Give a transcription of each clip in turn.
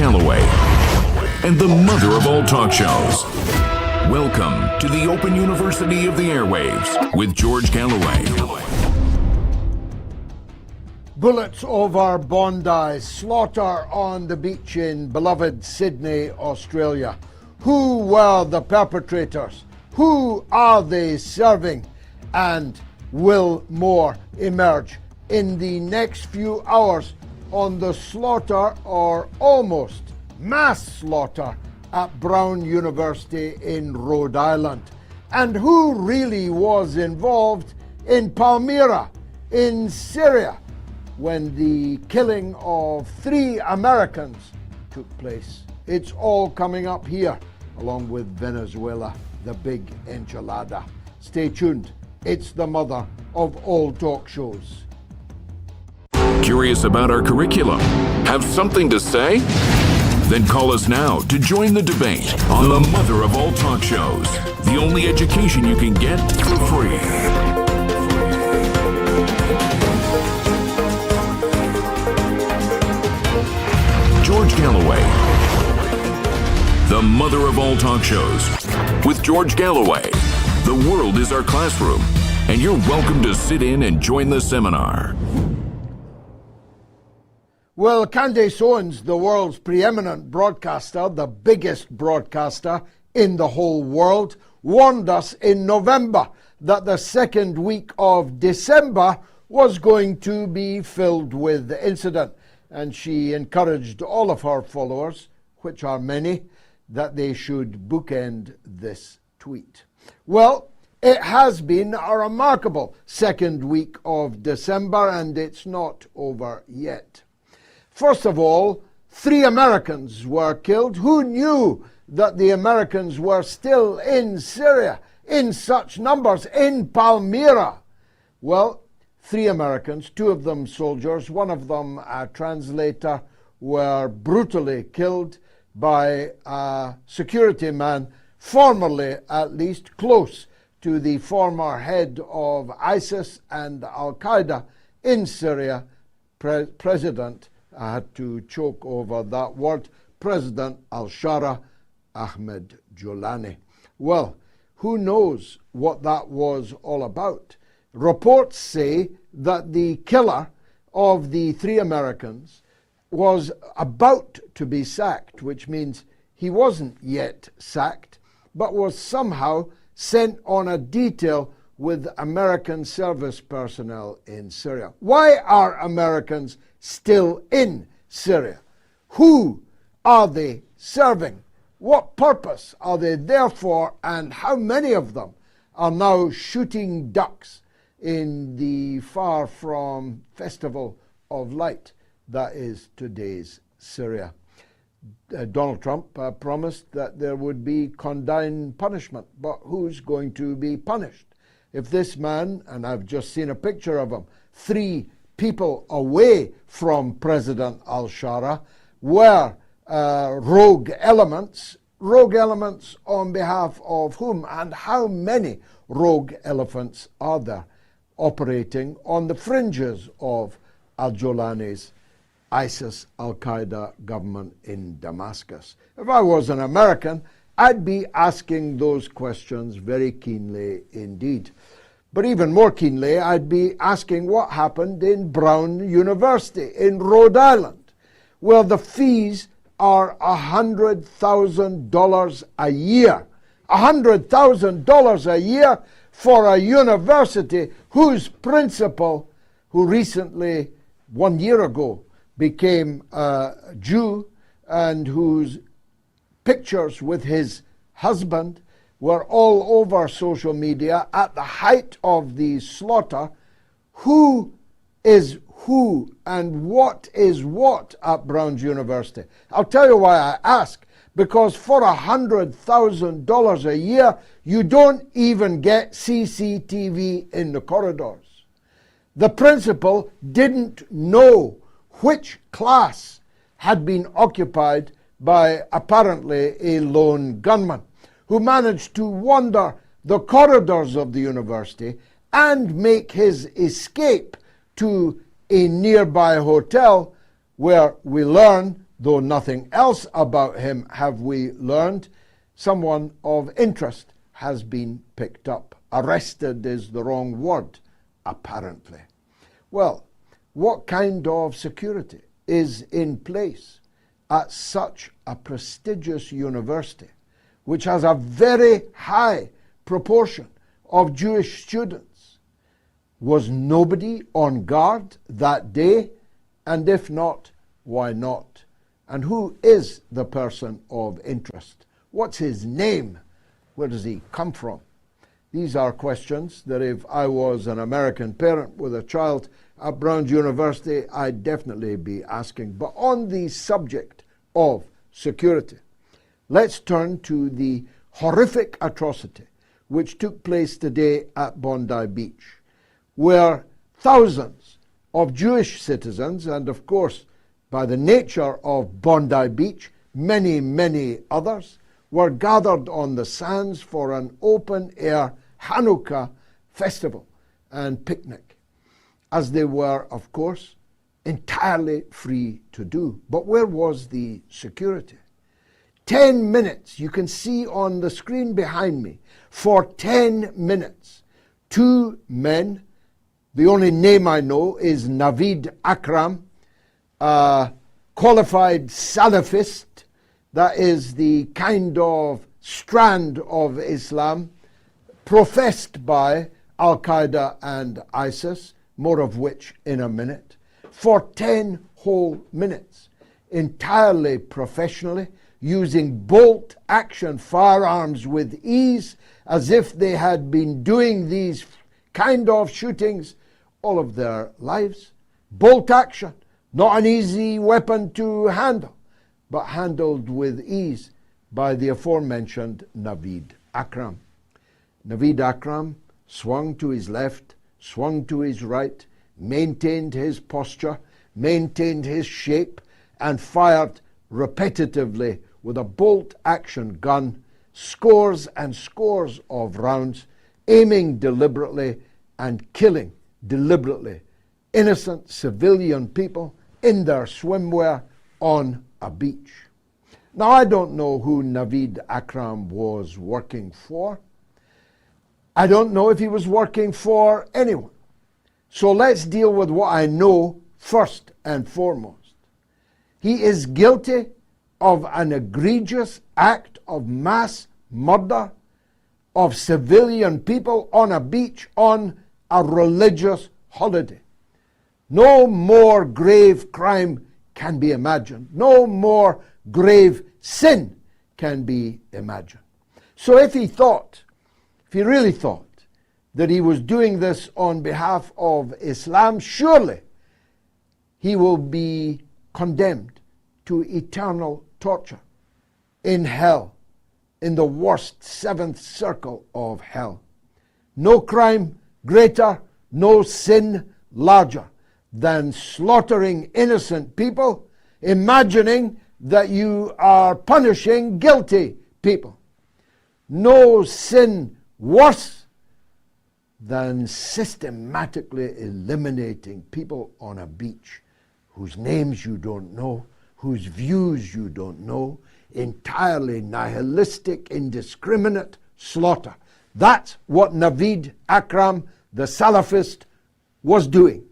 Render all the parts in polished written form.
Galloway, and the mother of all talk shows. Welcome to the Open University of the Airwaves with George Galloway. Bullets over Bondi, slaughter on the beach in beloved Sydney, Australia. Who were the perpetrators? Who are they serving? And will more emerge in the next few hours on the slaughter, or almost mass slaughter, at Brown University in Rhode Island? And who really was involved in Palmira, in Syria, when the killing of 3 Americans took place? It's all coming up here, along with Venezuela, the big enchilada. Stay tuned. It's the mother of all talk shows. Curious about our curriculum? Have something to say? Then call us now to join the debate on the mother of all talk shows. The only education you can get for free. George Galloway, the mother of all talk shows. With George Galloway, the world is our classroom, and you're welcome to sit in and join the seminar. Well, Candace Owens, the world's preeminent broadcaster, the biggest broadcaster in the whole world, warned us in November that the second week of December was going to be filled with incident. And she encouraged all of her followers, which are many, that they should bookend this tweet. Well, it has been a remarkable second week of December, and it's not over yet. First of all, 3 Americans were killed. Who knew that the Americans were still in Syria in such numbers, in Palmira? Well, 3 Americans, 2 of them soldiers, 1 of them a translator, were brutally killed by a security man, formerly at least close to the former head of ISIS and alqaeda in Syria, President, I had to choke over that word, President al-Shara Ahmed Julani. Well, who knows what that was all about? Reports say that the killer of the 3 Americans was about to be sacked, which means he wasn't yet sacked, but was somehow sent on a detail with American service personnel in Syria. Why are Americans still in Syria? Who are they serving? What purpose are they there for? And how many of them are now shooting ducks in the far from festival of light that is today's Syria? Donald Trump promised that there would be condign punishment, but who's going to be punished? If this man, and I've just seen a picture of him, 3 people away from President al-Shara, were rogue elements on behalf of whom? And how many rogue elephants are there operating on the fringes of al-Julani's ISIS al-Qaeda government in Damascus? If I was an American, I'd be asking those questions very keenly indeed. But even more keenly, I'd be asking what happened in Brown University in Rhode Island, where the fees are $100,000 a year. $100,000 a year for a university whose principal, who recently, 1 year ago, became a Jew, and whose pictures with his husband were all over social media at the height of the slaughter. Who is who and what is what at Brown University? I'll tell you why I ask. Because for $100,000 a year, you don't even get CCTV in the corridors. The principal didn't know which class had been occupied by apparently a lone gunman who managed to wander the corridors of the university and make his escape to a nearby hotel where we learn though nothing else about him have we learned, someone of interest has been picked up. Arrested is the wrong word, apparently. Well, what kind of security is in place at such a prestigious university, which has a very high proportion of Jewish students? Was nobody on guard that day? And if not, why not? And who is the person of interest? What's his name? Where does he come from? These are questions that if I was an American parent with a child at Brown University, I'd definitely be asking. But on the subject of security, let's turn to the horrific atrocity which took place today at Bondi Beach, where thousands of Jewish citizens, and of course, by the nature of Bondi Beach, many, many others, were gathered on the sands for an open-air Hanukkah festival and picnic, as they were, of course, entirely free to do. But where was the security? 10 minutes, you can see on the screen behind me, for 10 minutes, two men, the only name I know is Naveedakram, a qualified Salafist, that is the kind of strand of Islam professed by Al-Qaeda and ISIS, more of which in a minute, for 10 whole minutes, entirely professionally, using bolt-action firearms with ease, as if they had been doing these kind of shootings all of their lives. Bolt action, not an easy weapon to handle, but handled with ease by the aforementioned Naveedakram. Naveedakram swung to his left, swung to his right, maintained his posture, maintained his shape, and fired repetitively with a bolt-action gun, scores and scores of rounds, aiming deliberately and killing deliberately innocent civilian people in their swimwear on a beach. Now, I don't know who Naveedakram was working for. I don't know if he was working for anyone. So let's deal with what I know first and foremost. He is guilty of an egregious act of mass murder of civilian people on a beach on a religious holiday. No more grave crime can be imagined. No more grave sin can be imagined. So if he really thought that he was doing this on behalf of Islam, surely he will be condemned to eternal torture in hell, in the worst seventh circle of hell. No crime greater, no sin larger than slaughtering innocent people, imagining that you are punishing guilty people. No sin worse than systematically eliminating people on a beach whose names you don't know, whose views you don't know, entirely nihilistic, indiscriminate slaughter. That's what Naveedakram, the Salafist, was doing.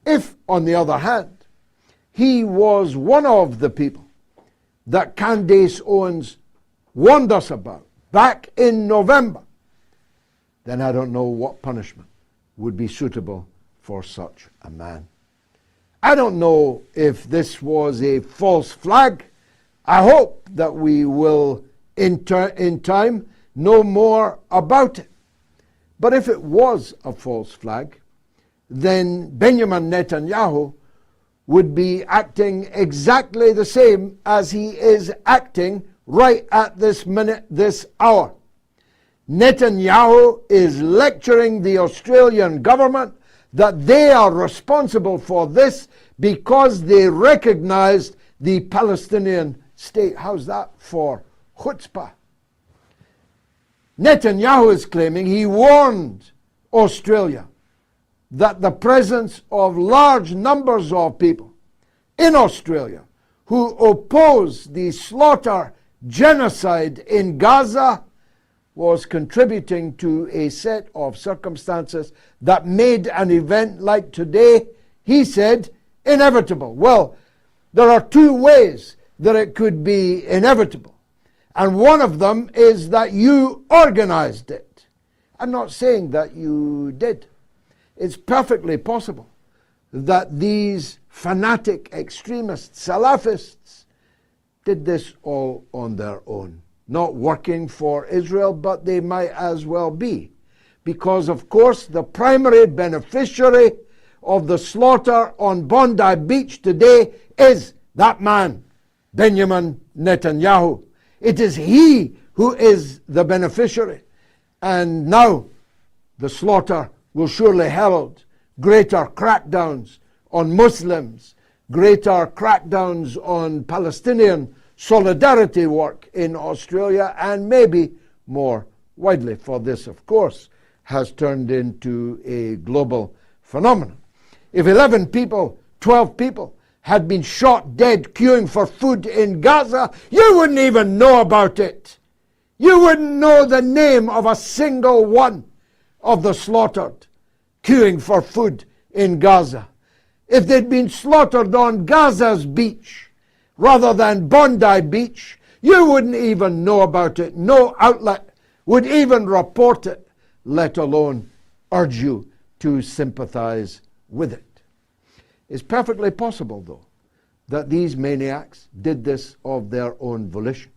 If, on the other hand, he was one of the people that Candace Owens warned us about back in November, then I don't know what punishment would be suitable for such a man. I don't know if this was a false flag. I hope that we will, in time, know more about it. But if it was a false flag, then Benjamin Netanyahu would be acting exactly the same as he is acting right at this minute, this hour. Netanyahu is lecturing the Australian government that they are responsible for this because they recognized the Palestinian state. How's that for chutzpah? Netanyahu is claiming he warned Australia that the presence of large numbers of people in Australia who oppose the slaughter, genocide in Gaza was contributing to a set of circumstances that made an event like today, he said, inevitable. Well, there are two ways that it could be inevitable. And one of them is that you organized it. I'm not saying that you did. It's perfectly possible that these fanatic extremists, Salafists, did this all on their own. Not working for Israel, but they might as well be. Because, of course, the primary beneficiary of the slaughter on Bondi Beach today is that man, Benjamin Netanyahu. It is he who is the beneficiary. And now the slaughter will surely herald greater crackdowns on Muslims, greater crackdowns on Palestinian solidarity work in Australia, and maybe more widely, for this, of course, has turned into a global phenomenon. If 11 people, 12 people had been shot dead queuing for food in Gaza, you wouldn't even know about it. You wouldn't know the name of a single one of the slaughtered queuing for food in Gaza. If they'd been slaughtered on Gaza's beach rather than Bondi Beach, you wouldn't even know about it. No outlet would even report it, let alone urge you to sympathize with it. It's perfectly possible, though, that these maniacs did this of their own volition.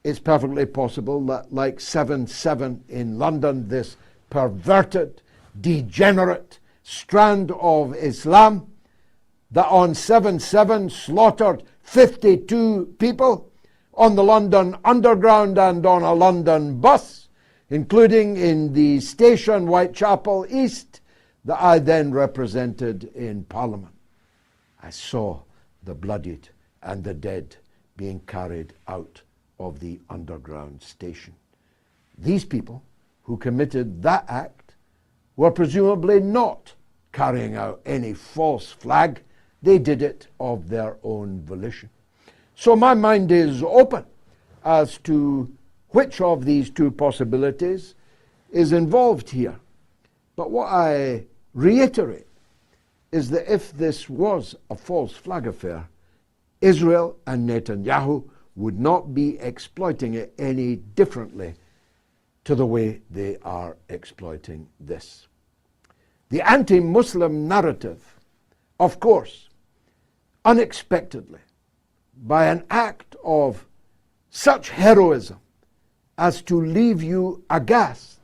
It's perfectly possible that, like 7/7 in London, this perverted, degenerate strand of Islam that on 7/7 slaughtered 52 people on the London Underground and on a London bus, including in the station Whitechapel East that I then represented in Parliament. I saw the bloodied and the dead being carried out of the underground station. These people who committed that act were presumably not carrying out any false flag. They did it of their own volition. So my mind is open as to which of these two possibilities is involved here. But what I reiterate is that if this was a false flag affair, Israel and Netanyahu would not be exploiting it any differently to the way they are exploiting this. The anti-Muslim narrative, of course, unexpectedly, by an act of such heroism as to leave you aghast,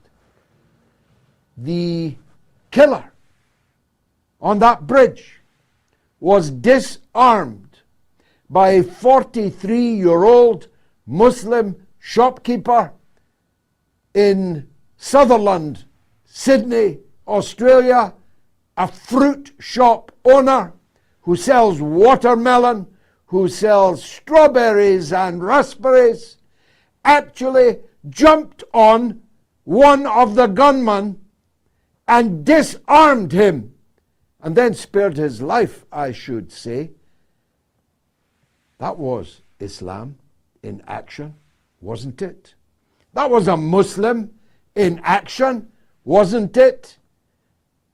the killer on that bridge was disarmed by a 43-year-old Muslim shopkeeper in Sutherland, Sydney, Australia, a fruit shop owner who sells watermelon, who sells strawberries and raspberries, actually jumped on one of the gunmen and disarmed him, and then spared his life, I should say. That was Islam in action, wasn't it? That was a Muslim in action, wasn't it?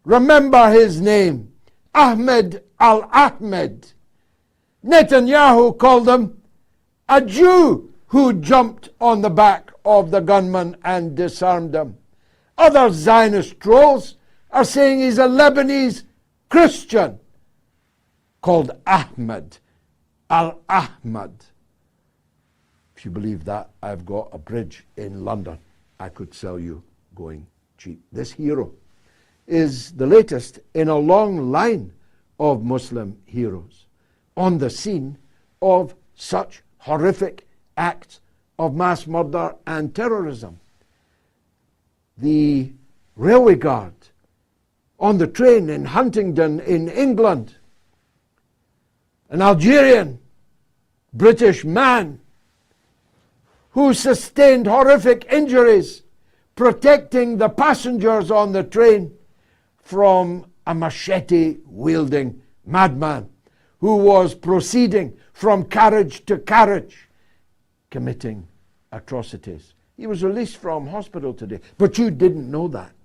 Remember his name, Ahmedalahmed. Netanyahu called him a Jew who jumped on the back of the gunman and disarmed him. Other Zionist trolls are saying he's a Lebanese Christian called Ahmed al-Ahmad. If you believe that, I've got a bridge in London I could sell you going cheap. This hero is the latest in a long line of Muslim heroes on the scene of such horrific acts of mass murder and terrorism. The railway guard on the train in Huntingdon in England, an Algerian British man who sustained horrific injuries protecting the passengers on the train from a machete-wielding madman who was proceeding from carriage to carriage, committing atrocities. He was released from hospital today, but you didn't know that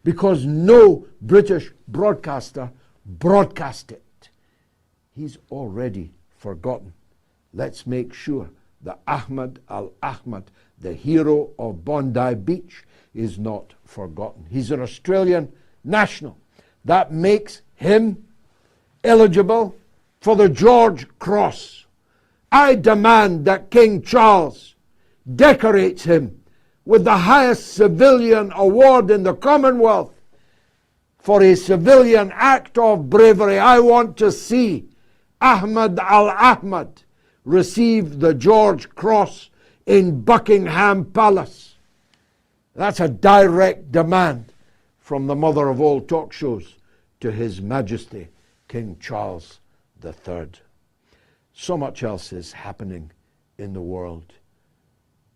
because no British broadcaster broadcast it. He's already forgotten. Let's make sure that Ahmedalahmed, the hero of Bondi Beach, is not forgotten. He's an Australian national. That makes him eligible for the Georgecross. I demand that King Charles decorates him with the highest civilian award in the Commonwealth for a civilian act of bravery. I want to see Ahmedalahmed receive the Georgecross in Buckingham Palace. That's a direct demand from the mother of all talk shows to His Majesty King Charles III. So much else is happening in the world.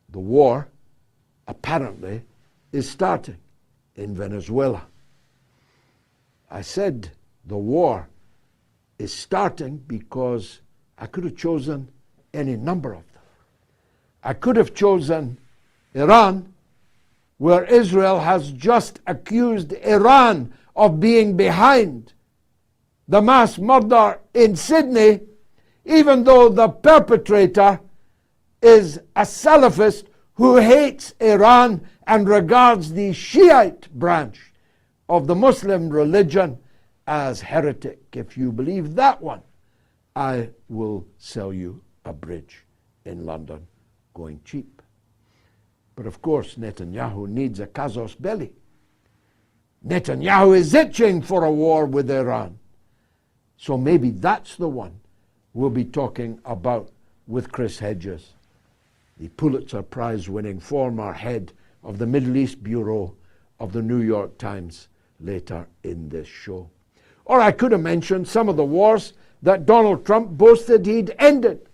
The war apparently is starting in Venezuela. I said the war is starting because I could have chosen any number of them. I could have chosen Iran, where Israel has just accused Iran of being behind the mass murder in Sydney, even though the perpetrator is a Salafist who hates Iran and regards the Shiite branch of the Muslim religion as heretic. If you believe that one, I will sell you a bridge in London going cheap. But of course, Netanyahu needs a casus belli. Netanyahu is itching for a war with Iran. So maybe that's the one we'll be talking about with Chris Hedges, the Pulitzer Prize winning former head of the Middle East Bureau of the New York Times, later in this show. Or I could have mentioned some of the wars that Donald Trump boasted he'd ended.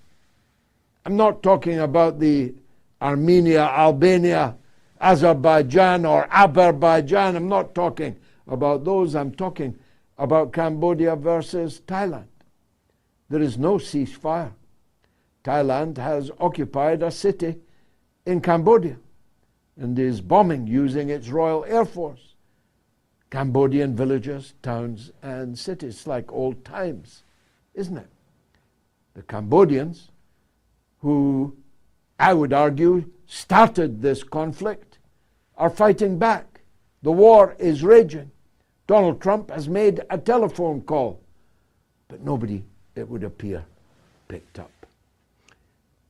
I'm not talking about the Armenia, Albania, Azerbaijan or Azerbaijan. I'm not talking about those. I'm talking about Cambodia versus Thailand. There is no ceasefire. Thailand has occupied a city in Cambodia and is bombing using its Royal Air Force Cambodian villages, towns, and cities, like old times, isn't it? The Cambodians, who I would argue started this conflict, are fighting back. The war is raging. Donald Trump has made a telephone call, but nobody, it would appear, picked up.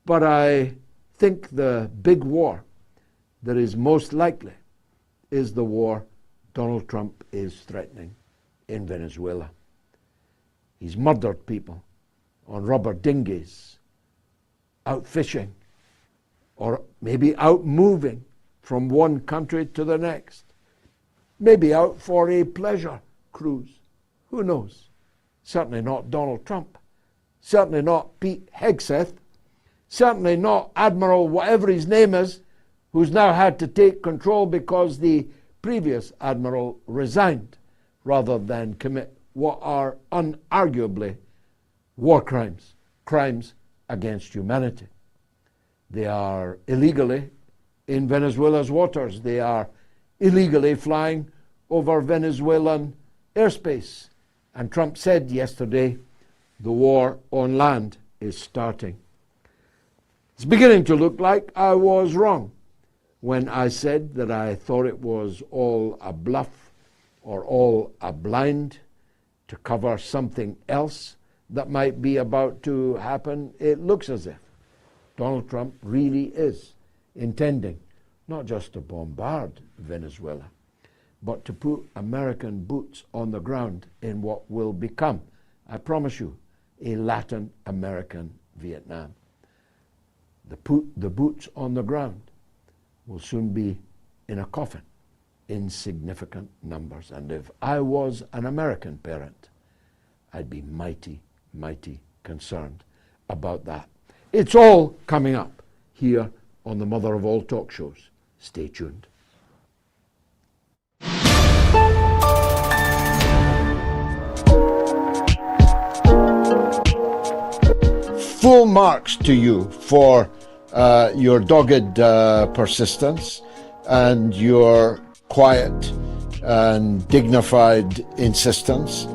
But I think the big war that is most likely is the war Donald Trump is threatening in Venezuela. He's murdered people on rubber dinghies, out fishing, or maybe out moving from one country to the next. Maybe out for a pleasure cruise. Who knows? Certainly not Donald Trump. Certainly not Pete Hegseth. Certainly not Admiral whatever his name is, who's now had to take control because the previous admiral resigned rather than commit what are unarguably war crimes, crimes against humanity. They are illegally in Venezuela's waters. They are illegally flying over Venezuelan airspace. And Trump said yesterday, the war on land is starting. It's beginning to look like I was wrong when I said that I thought it was all a bluff or all a blind to cover something else that might be about to happen. It looks as if Donald Trump really is intending not just to bombard Venezuela, but to put American boots on the ground in what will become, I promise you, a Latin American Vietnam. The boots on the ground will soon be in a coffin in significant numbers. And if I was an American parent, I'd be mighty, mighty concerned about that. It's all coming up here on the mother of all talk shows. Stay tuned. marks to you for your dogged persistence and your quiet and dignified insistence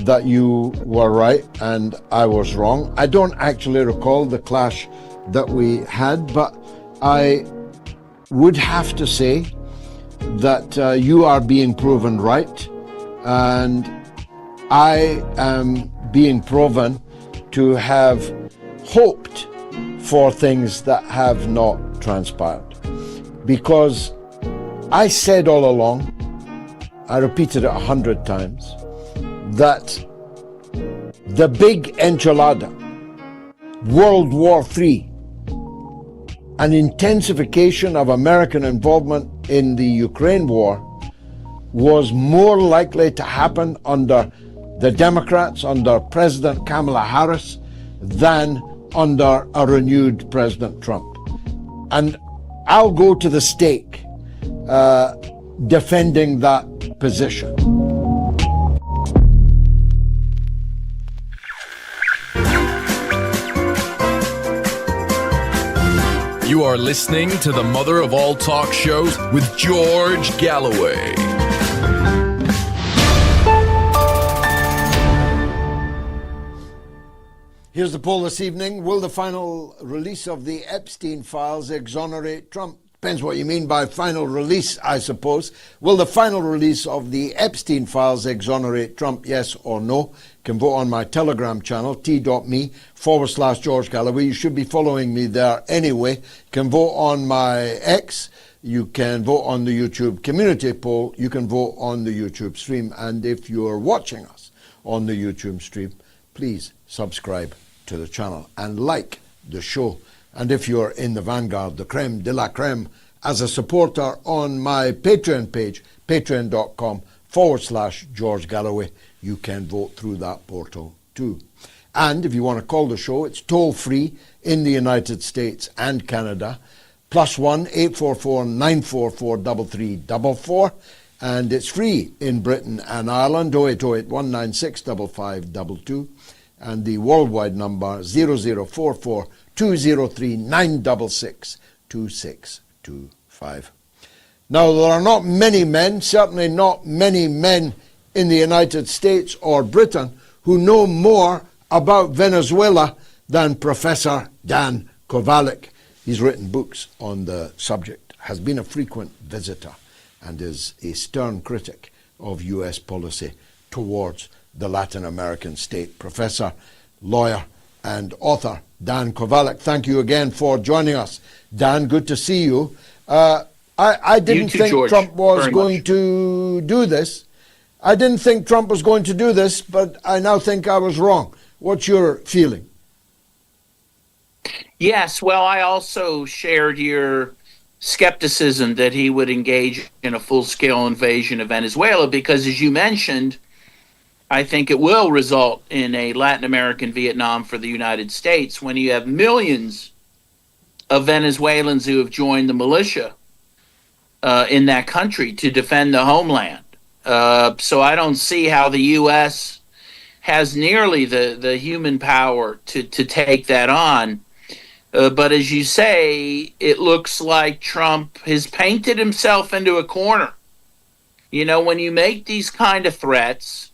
that you were right and I was wrong. I don't actually recall the clash that we had, but I would have to say that you are being proven right, and I am being proven to have hoped for things that have not transpired. Because I said all along, I repeated it 100 times, that the big enchilada, World War III, an intensification of American involvement in the Ukraine war was more likely to happen under the Democrats, under President Kamala Harris, than under a renewed President Trump. And I'll go to the stake defending that position. You are listening to the mother of all talk shows with George Galloway. Here's the poll this evening. Will the final release of the Epstein files exonerate Trump? Depends what you mean by final release, I suppose. Will the final release of the Epstein files exonerate Trump, yes or no? You can vote on my Telegram channel, t.me/George Galloway. You should be following me there anyway. You can vote on my X. You can vote on the YouTube community poll. You can vote on the YouTube stream. And if you're watching us on the YouTube stream, please subscribe to the channel and like the show. And if you're in the vanguard, the creme de la creme, as a supporter on my Patreon page, patreon.com/George Galloway, you can vote through that portal too. And if you want to call the show, it's toll free in the United States and Canada, +1 844 944 3344. And it's free in Britain and Ireland, 0808 196 5522. And the worldwide number 0044 203 966 2625. Now, there are not many men, certainly not many men in the United States or Britain, who know more about Venezuela than Professor Dan Kovalik. He's written books on the subject, has been a frequent visitor, and is a stern critic of U.S. policy towards the Latin American state. Professor, lawyer, and author Dan Kovalik, thank you again for joining us. Dan, good to see you. I didn't think George, Trump was going much. to do this. I didn't think Trump was going to do this, but I now think I was wrong. What's your feeling? Yes, well, I also shared your skepticism that he would engage in a full-scale invasion of Venezuela because, as you mentioned, I think it will result in a Latin American Vietnam for the United States when you have millions of Venezuelans who have joined the militia in that country to defend the homeland. So I don't see how the U.S. has nearly the human power to take that on. But as you say, it looks like Trump has painted himself into a corner. You know, when you make these kind of threats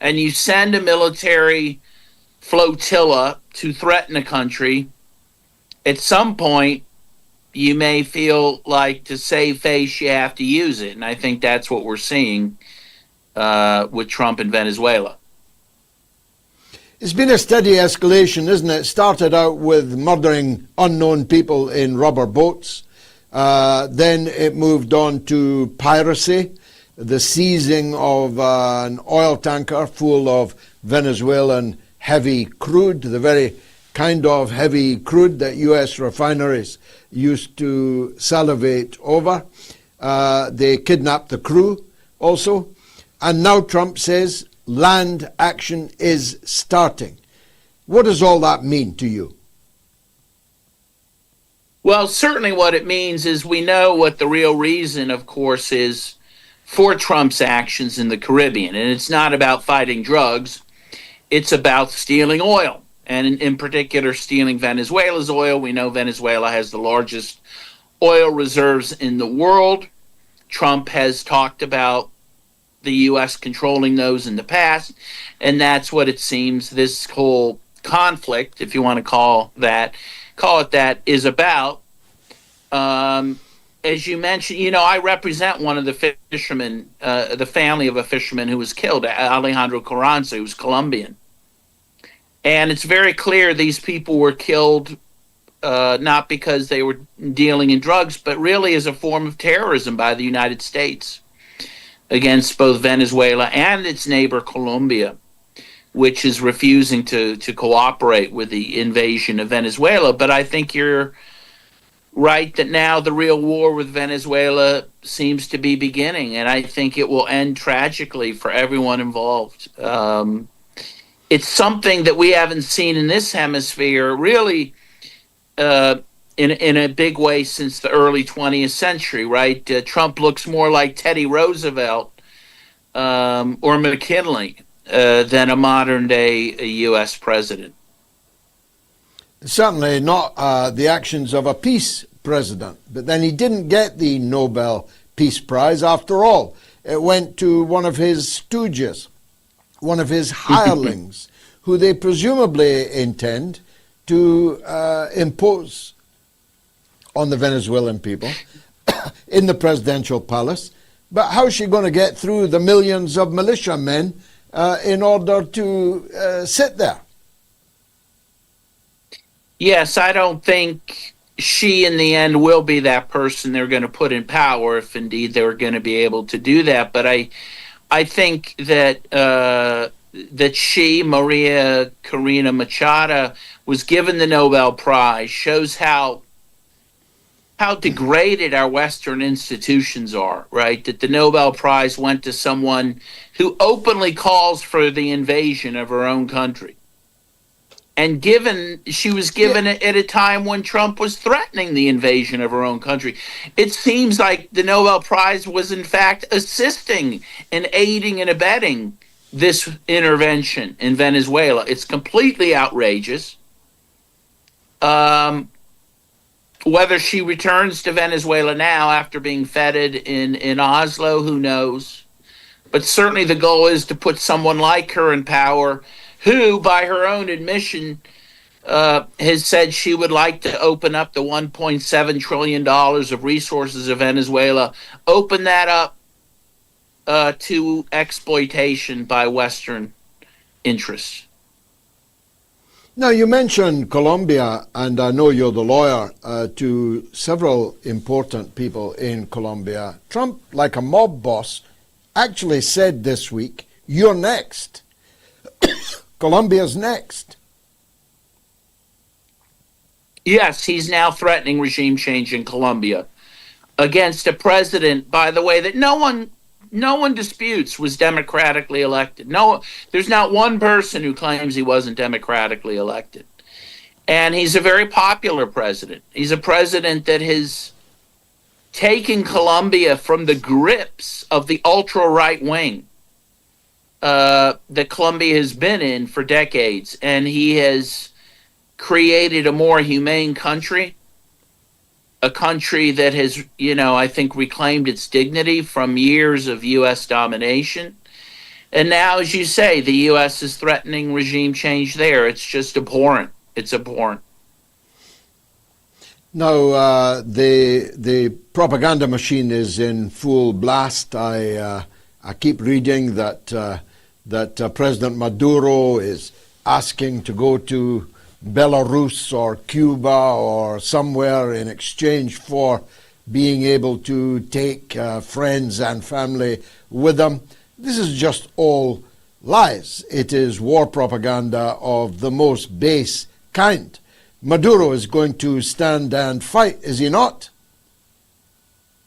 and you send a military flotilla to threaten a country, at some point you may feel like to save face you have to use it. And I think that's what we're seeing with Trump in Venezuela. It's been a steady escalation, isn't it? It started out with murdering unknown people in rubber boats. Then it moved on to piracy, the seizing of an oil tanker full of Venezuelan heavy crude, the very kind of heavy crude that U.S. refineries used to salivate over. They kidnapped the crew also. And now Trump says land action is starting. What does all that mean to you? Well, certainly what it means is we know what the real reason, of course, is for Trump's actions in the Caribbean. And it's not about fighting drugs. It's about stealing oil and in particular stealing Venezuela's oil. We know Venezuela has the largest oil reserves in the world. Trump has talked about the U.S. controlling those in the past, and that's what it seems this whole conflict, if you want to call it that, is about. As you mentioned, I represent one of the fishermen, the family of a fisherman who was killed, Alejandro Carranza, who was Colombian. And it's very clear these people were killed not because they were dealing in drugs, but really as a form of terrorism by the United States against both Venezuela and its neighbor Colombia, which is refusing to cooperate with the invasion of Venezuela. But I think you're right that now the real war with Venezuela seems to be beginning, and I think it will end tragically for everyone involved. It's something that we haven't seen in this hemisphere really in a big way since the early 20th century, right? Trump looks more like Teddy Roosevelt or McKinley than a modern-day U.S. president. Certainly not the actions of a peace president. But then he didn't get the Nobel Peace Prize after all. It went to one of his stooges, one of his hirelings, who they presumably intend to impose on the Venezuelan people in the presidential palace. But how is she going to get through the millions of militiamen in order to sit there? Yes, I don't think she in the end will be that person they're going to put in power, if indeed they were going to be able to do that. But I think that that she, Maria Corina Machado, was given the Nobel Prize shows how degraded our Western institutions are, right? That the Nobel Prize went to someone who openly calls for the invasion of her own country. And she was given it at a time when Trump was threatening the invasion of her own country. It seems like the Nobel Prize was in fact assisting and aiding and abetting this intervention in Venezuela. It's completely outrageous. Whether she returns to Venezuela now after being feted in Oslo, who knows? But certainly the goal is to put someone like her in power, who, by her own admission, has said she would like to open up the $1.7 trillion of resources of Venezuela, open that up to exploitation by Western interests. Now, you mentioned Colombia, and I know you're the lawyer to several important people in Colombia. Trump, like a mob boss, actually said this week, "You're next." Colombia's next. Yes, he's now threatening regime change in Colombia against a president, by the way, that no one disputes was democratically elected. There's not one person who claims he wasn't democratically elected. And he's a very popular president. He's a president that has taken Colombia from the grips of the ultra-right wing that Colombia has been in for decades, and he has created a more humane country, a country that has, I think reclaimed its dignity from years of U.S. domination. And now, as you say, the U.S. is threatening regime change there. It's just abhorrent. It's abhorrent. Now, the propaganda machine is in full blast. I keep reading that President Maduro is asking to go to Belarus or Cuba or somewhere in exchange for being able to take friends and family with them. This is just all lies. It is war propaganda of the most base kind. Maduro is going to stand and fight, is he not?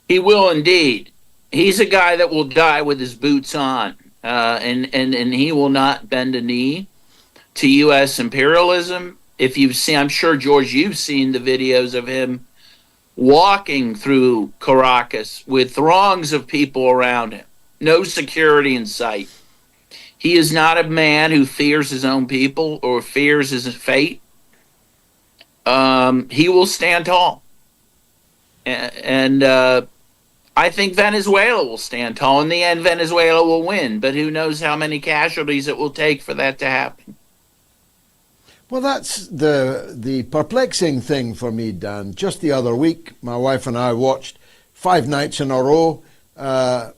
He will indeed. He's a guy that will die with his boots on, and he will not bend a knee to U.S. imperialism. If you've seen, I'm sure, George, you've seen the videos of him walking through Caracas with throngs of people around him, no security in sight. He is not a man who fears his own people or fears his fate. He will stand tall. And I think Venezuela will stand tall. In the end, Venezuela will win, but who knows how many casualties it will take for that to happen. Well, that's the perplexing thing for me, Dan. Just the other week, my wife and I watched 5 nights in a row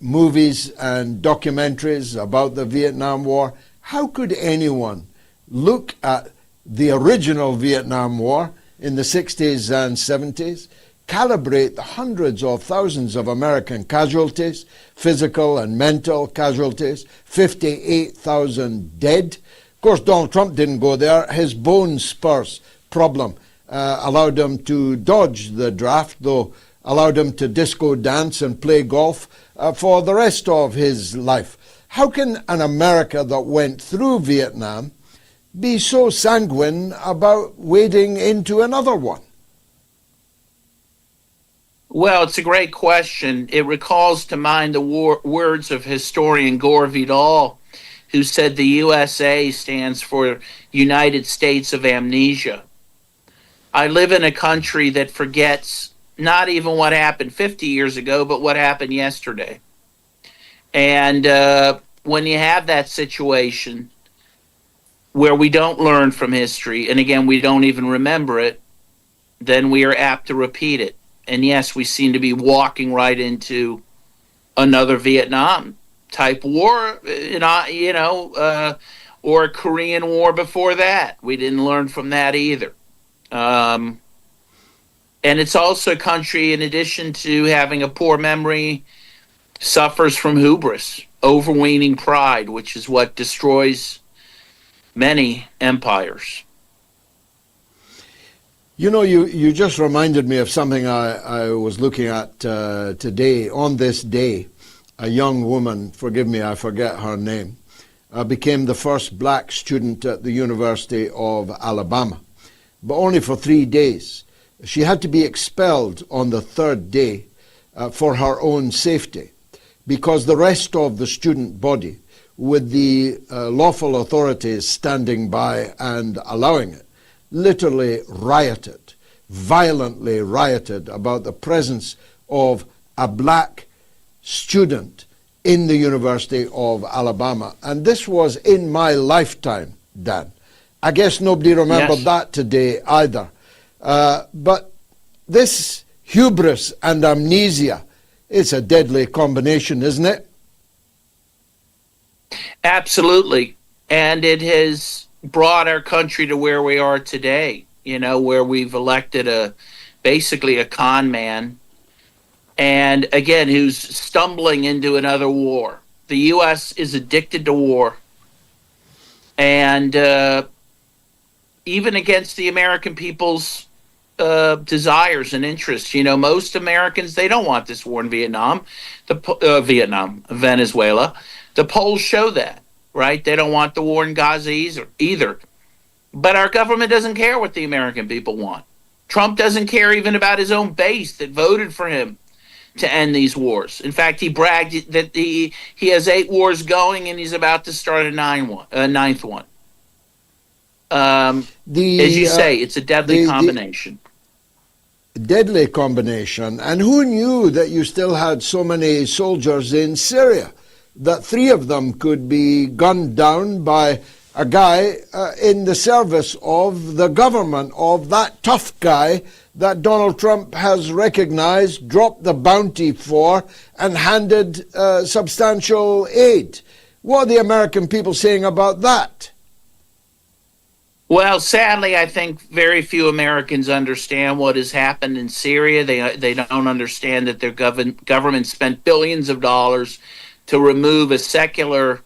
movies and documentaries about the Vietnam War. How could anyone look at the original Vietnam War in the 60s and 70s, calibrate the hundreds of thousands of American casualties, physical and mental casualties, 58,000 dead? Of course, Donald Trump didn't go there. His bone spurs problem allowed him to dodge the draft, though allowed him to disco dance and play golf for the rest of his life. How can an America that went through Vietnam be so sanguine about wading into another one? Well, it's a great question. It recalls to mind the words of historian Gorevidal, who said the USA stands for United States of Amnesia. I live in a country that forgets not even what happened 50 years ago, but what happened yesterday. And when you have that situation where we don't learn from history, and again, we don't even remember it, then we are apt to repeat it. And yes, we seem to be walking right into another Vietnam type war, or a Korean War before that. We didn't learn from that either. And it's also a country, in addition to having a poor memory, suffers from hubris, overweening pride, which is what destroys many empires. You know, you just reminded me of something I was looking at today. On this day, a young woman, forgive me, I forget her name, became the first black student at the University of Alabama, but only for 3 days. She had to be expelled on the 3rd day for her own safety, because the rest of the student body, with the lawful authorities standing by and allowing it, literally rioted, violently rioted about the presence of a black student in the University of Alabama. And this was in my lifetime, Dan. I guess nobody remembered that today either. But this hubris and amnesia, it's a deadly combination, isn't it? Absolutely. And it has brought our country to where we are today, where we've elected basically a con man, and again, who's stumbling into another war. The U.S. is addicted to war, and even against the American people's desires and interests. Most Americans, they don't want this war in Venezuela. The polls show that, right? They don't want the war in Gaza either. But our government doesn't care what the American people want. Trump doesn't care even about his own base that voted for him to end these wars. In fact, he bragged that he has 8 wars going and he's about to start a 9th one. As you say, it's a deadly combination. Deadly combination. And who knew that you still had so many soldiers in Syria, that 3 of them could be gunned down by a guy in the service of the government, of that tough guy that Donald Trump has recognized, dropped the bounty for, and handed substantial aid. What are the American people saying about that? Well, sadly, I think very few Americans understand what has happened in Syria. They don't understand that their government spent billions of dollars to remove a secular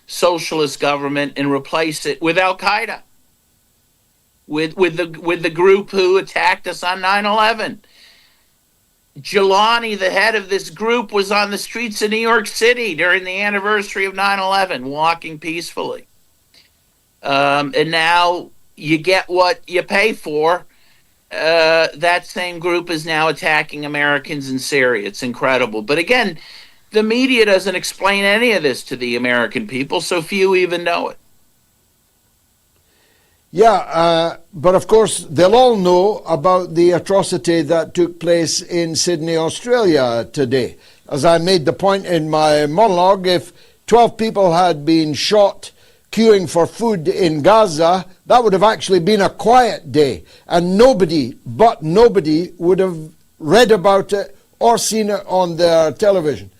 socialist government and replace it with alqaeda, with the group who attacked us on 9/11. Julani, the head of this group, was on the streets of New York City during the anniversary of 9/11, walking peacefully. And now you get what you pay for. That same group is now attacking Americans in Syria. It's incredible. But again, the media doesn't explain any of this to the American people, so few even know it. Yeah, but of course they'll all know about the atrocity that took place in Sydney, Australia today. As I made the point in my monologue, if 12 people had been shot queuing for food in Gaza, that would have actually been a quiet day, and nobody would have read about it or seen it on their television.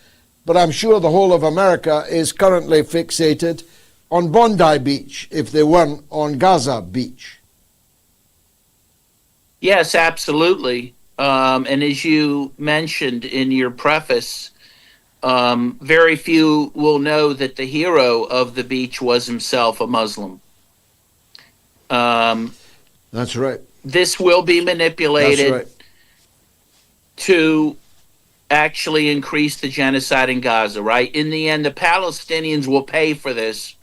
But I'm sure the whole of America is currently fixated on Bondi Beach if they weren't on Gaza Beach. Yes, absolutely. And as you mentioned in your preface, very few will know that the hero of the beach was himself a Muslim. That's right. This will be manipulated That's right. to actually increase the genocide in Gaza, right? In the end, the Palestinians will pay for this,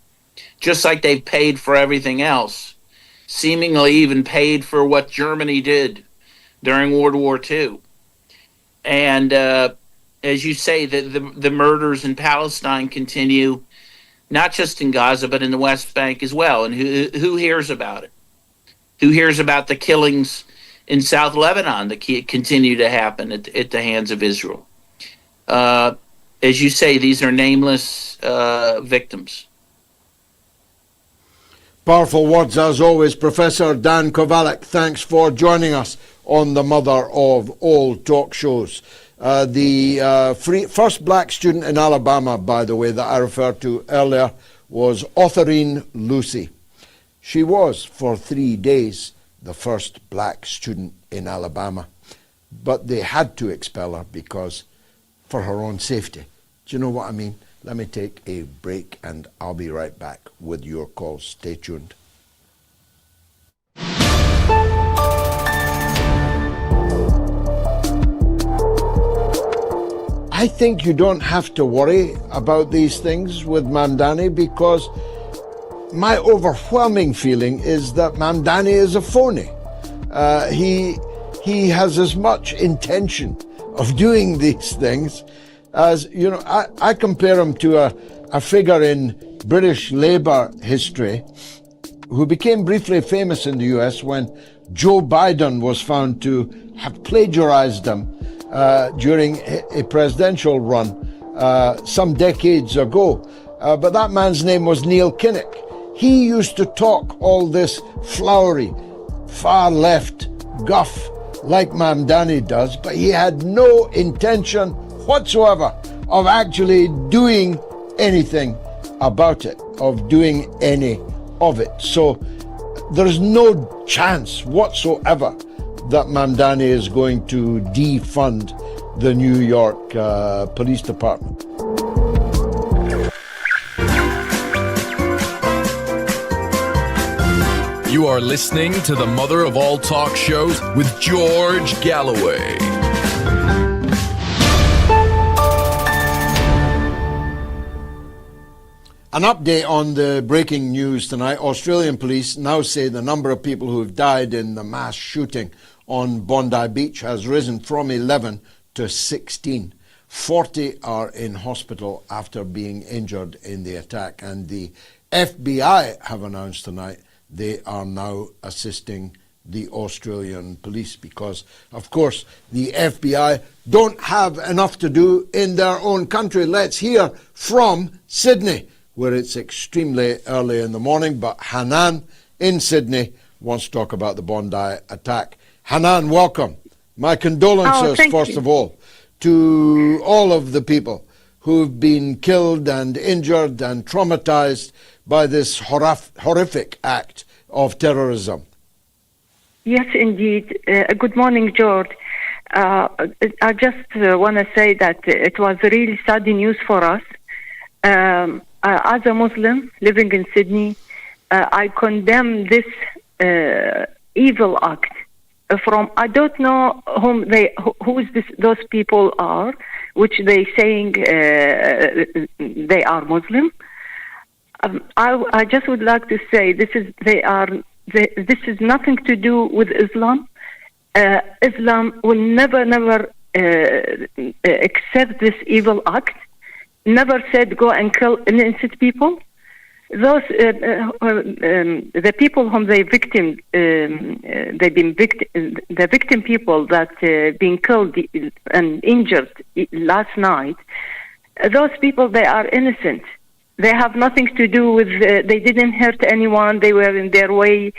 just like they've paid for everything else, seemingly even paid for what Germany did during World War II. And as you say, the murders in Palestine continue, not just in Gaza, but in the West Bank as well. And who hears about it? Who hears about the killings in South Lebanon that continue to happen at the hands of Israel? As you say, these are nameless victims. Powerful words as always, Professor Dan Kovalik. Thanks for joining us on the mother of all talk shows. The first black student in Alabama, by the way, that I referred to earlier, was Autherine Lucy. She was, for 3 days, the first black student in Alabama. But they had to expel her because, for her own safety. Do you know what I mean? Let me take a break and I'll be right back with your calls. Stay tuned. I think you don't have to worry about these things with Mamdani, because my overwhelming feeling is that Mamdani is a phony. He has as much intention of doing these things as, you know, I compare him to a figure in British Labour history who became briefly famous in the US when Joe Biden was found to have plagiarized him during a presidential run some decades ago. But that man's name was Neil Kinnock. He used to talk all this flowery, far left guff like Mamdani does, but he had no intention whatsoever of actually doing anything about it, of doing any of it. So there's no chance whatsoever that Mamdani is going to defund the New York Police Department. You are listening to the mother of all talk shows with George Galloway. An update on the breaking news tonight. Australian police now say the number of people who have died in the mass shooting on Bondi Beach has risen from 11 to 16. 40 are in hospital after being injured in the attack, and the FBI have announced tonight they are now assisting the Australian police because, of course, the FBI don't have enough to do in their own country. Let's hear from Sydney, where it's extremely early in the morning, but Hanan in Sydney wants to talk about the Bondi attack. Hanan, welcome. My condolences, first of all, to all of the people who've been killed and injured and traumatized by this horrific act of terrorism. Yes, indeed. Good morning, George. I just want to say that it was really sad news for us. As a Muslim living in Sydney, I condemn this evil act from, I don't know those people are, which they saying they are Muslim. I just would like to say this is nothing to do with Islam. Islam will never accept this evil act. never said go and kill innocent people. Those the people whom they victim, they've been the victim people that being killed and injured last night. Those people, they are innocent. They have nothing to do with. They didn't hurt anyone. They were in their way.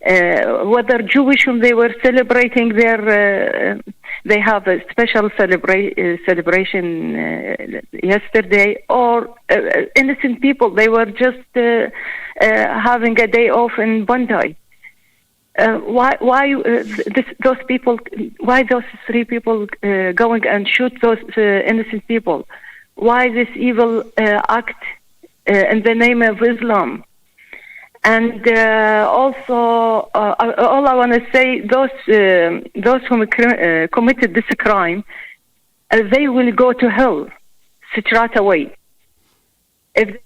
Whether Jewish, whom they were celebrating their, they have a special celebration yesterday, or innocent people, they were just having a day off in Bondi. Why those people? Why those three people going and shoot those innocent people? Why this evil act in the name of Islam? And also, all I want to say, those who committed this crime, they will go to hell straight away. If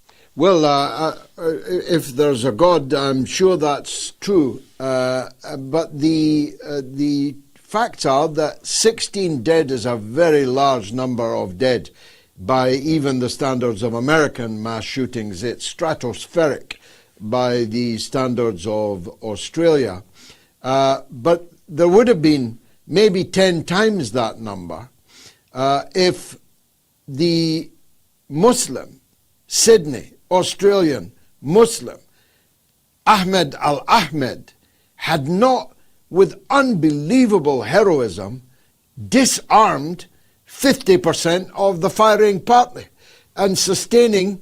there's a God, I'm sure that's true. But the facts are that 16 dead is a very large number of dead by even the standards of American mass shootings. It's stratospheric by the standards of Australia. But there would have been maybe 10 times that number if the Muslim, Sydney, Australian Muslim, Ahmedalahmed, had not, with unbelievable heroism, disarmed 50% of the firing party and sustaining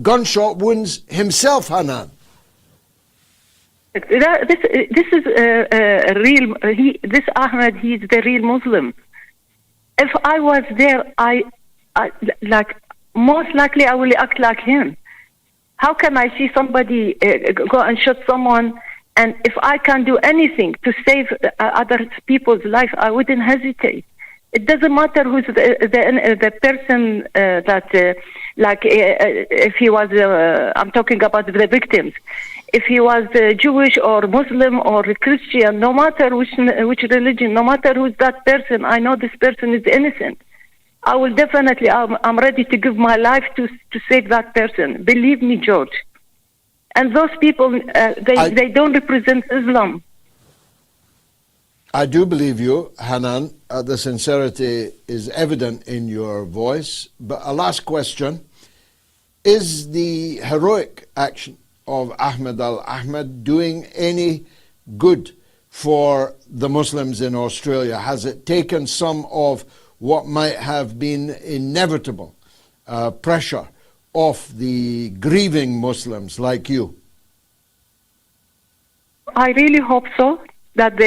gunshot wounds himself, Hanan. This is a real. This Ahmed, he's the real Muslim. If I was there, I like most likely I will act like him. How can I see somebody go and shoot someone, and if I can do anything to save other people's life, I wouldn't hesitate. It doesn't matter who's the person that, if he was, I'm talking about the victims. If he was Jewish or Muslim or Christian, no matter which religion, no matter who's that person, I know this person is innocent. I will definitely, I'm ready to give my life to save that person. Believe me, George. And those people, they don't represent Islam. I do believe you, Hanan. The sincerity is evident in your voice. But a last question. Is the heroic action of Ahmedalahmed doing any good for the Muslims in Australia? Has it taken some of what might have been inevitable pressure off the grieving Muslims like you? I really hope so, that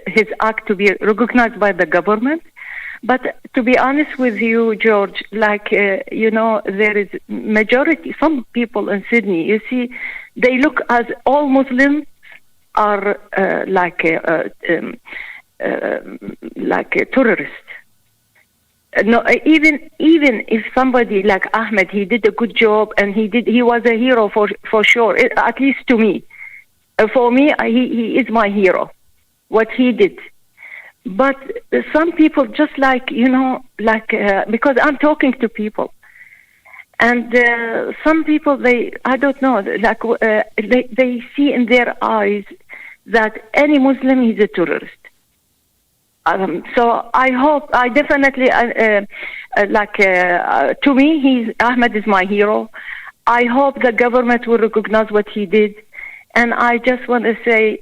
his act to be recognized by the government. But to be honest with you, George, there is majority, some people in Sydney, you see, they look as all Muslims are like a terrorist. No, even if somebody like Ahmed, he did a good job and he was a hero for sure, at least to me. For me, he is my hero, what he did. But some people just because I'm talking to people. And some people, I don't know, they see in their eyes that any Muslim is a terrorist. So I hope, I definitely, to me, Ahmed is my hero. I hope the government will recognize what he did. And I just want to say,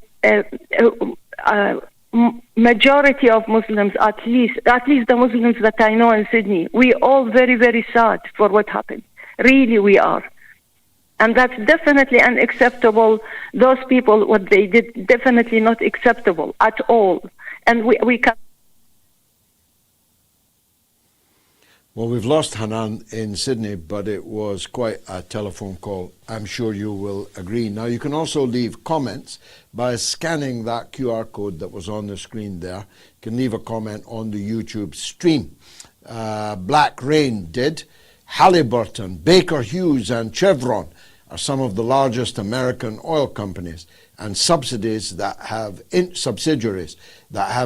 majority of Muslims, at least the Muslims that I know in Sydney, we all very, very sad for what happened. Really, we are. And that's definitely unacceptable. Those people, what they did, definitely not acceptable at all. And we can. Well, we've lost Hanan in Sydney, but it was quite a telephone call. I'm sure you will agree. Now, you can also leave comments by scanning that QR code that was on the screen there. You can leave a comment on the YouTube stream. Black Rain did. Halliburton, Baker Hughes and Chevron are some of the largest American oil companies and subsidiaries that have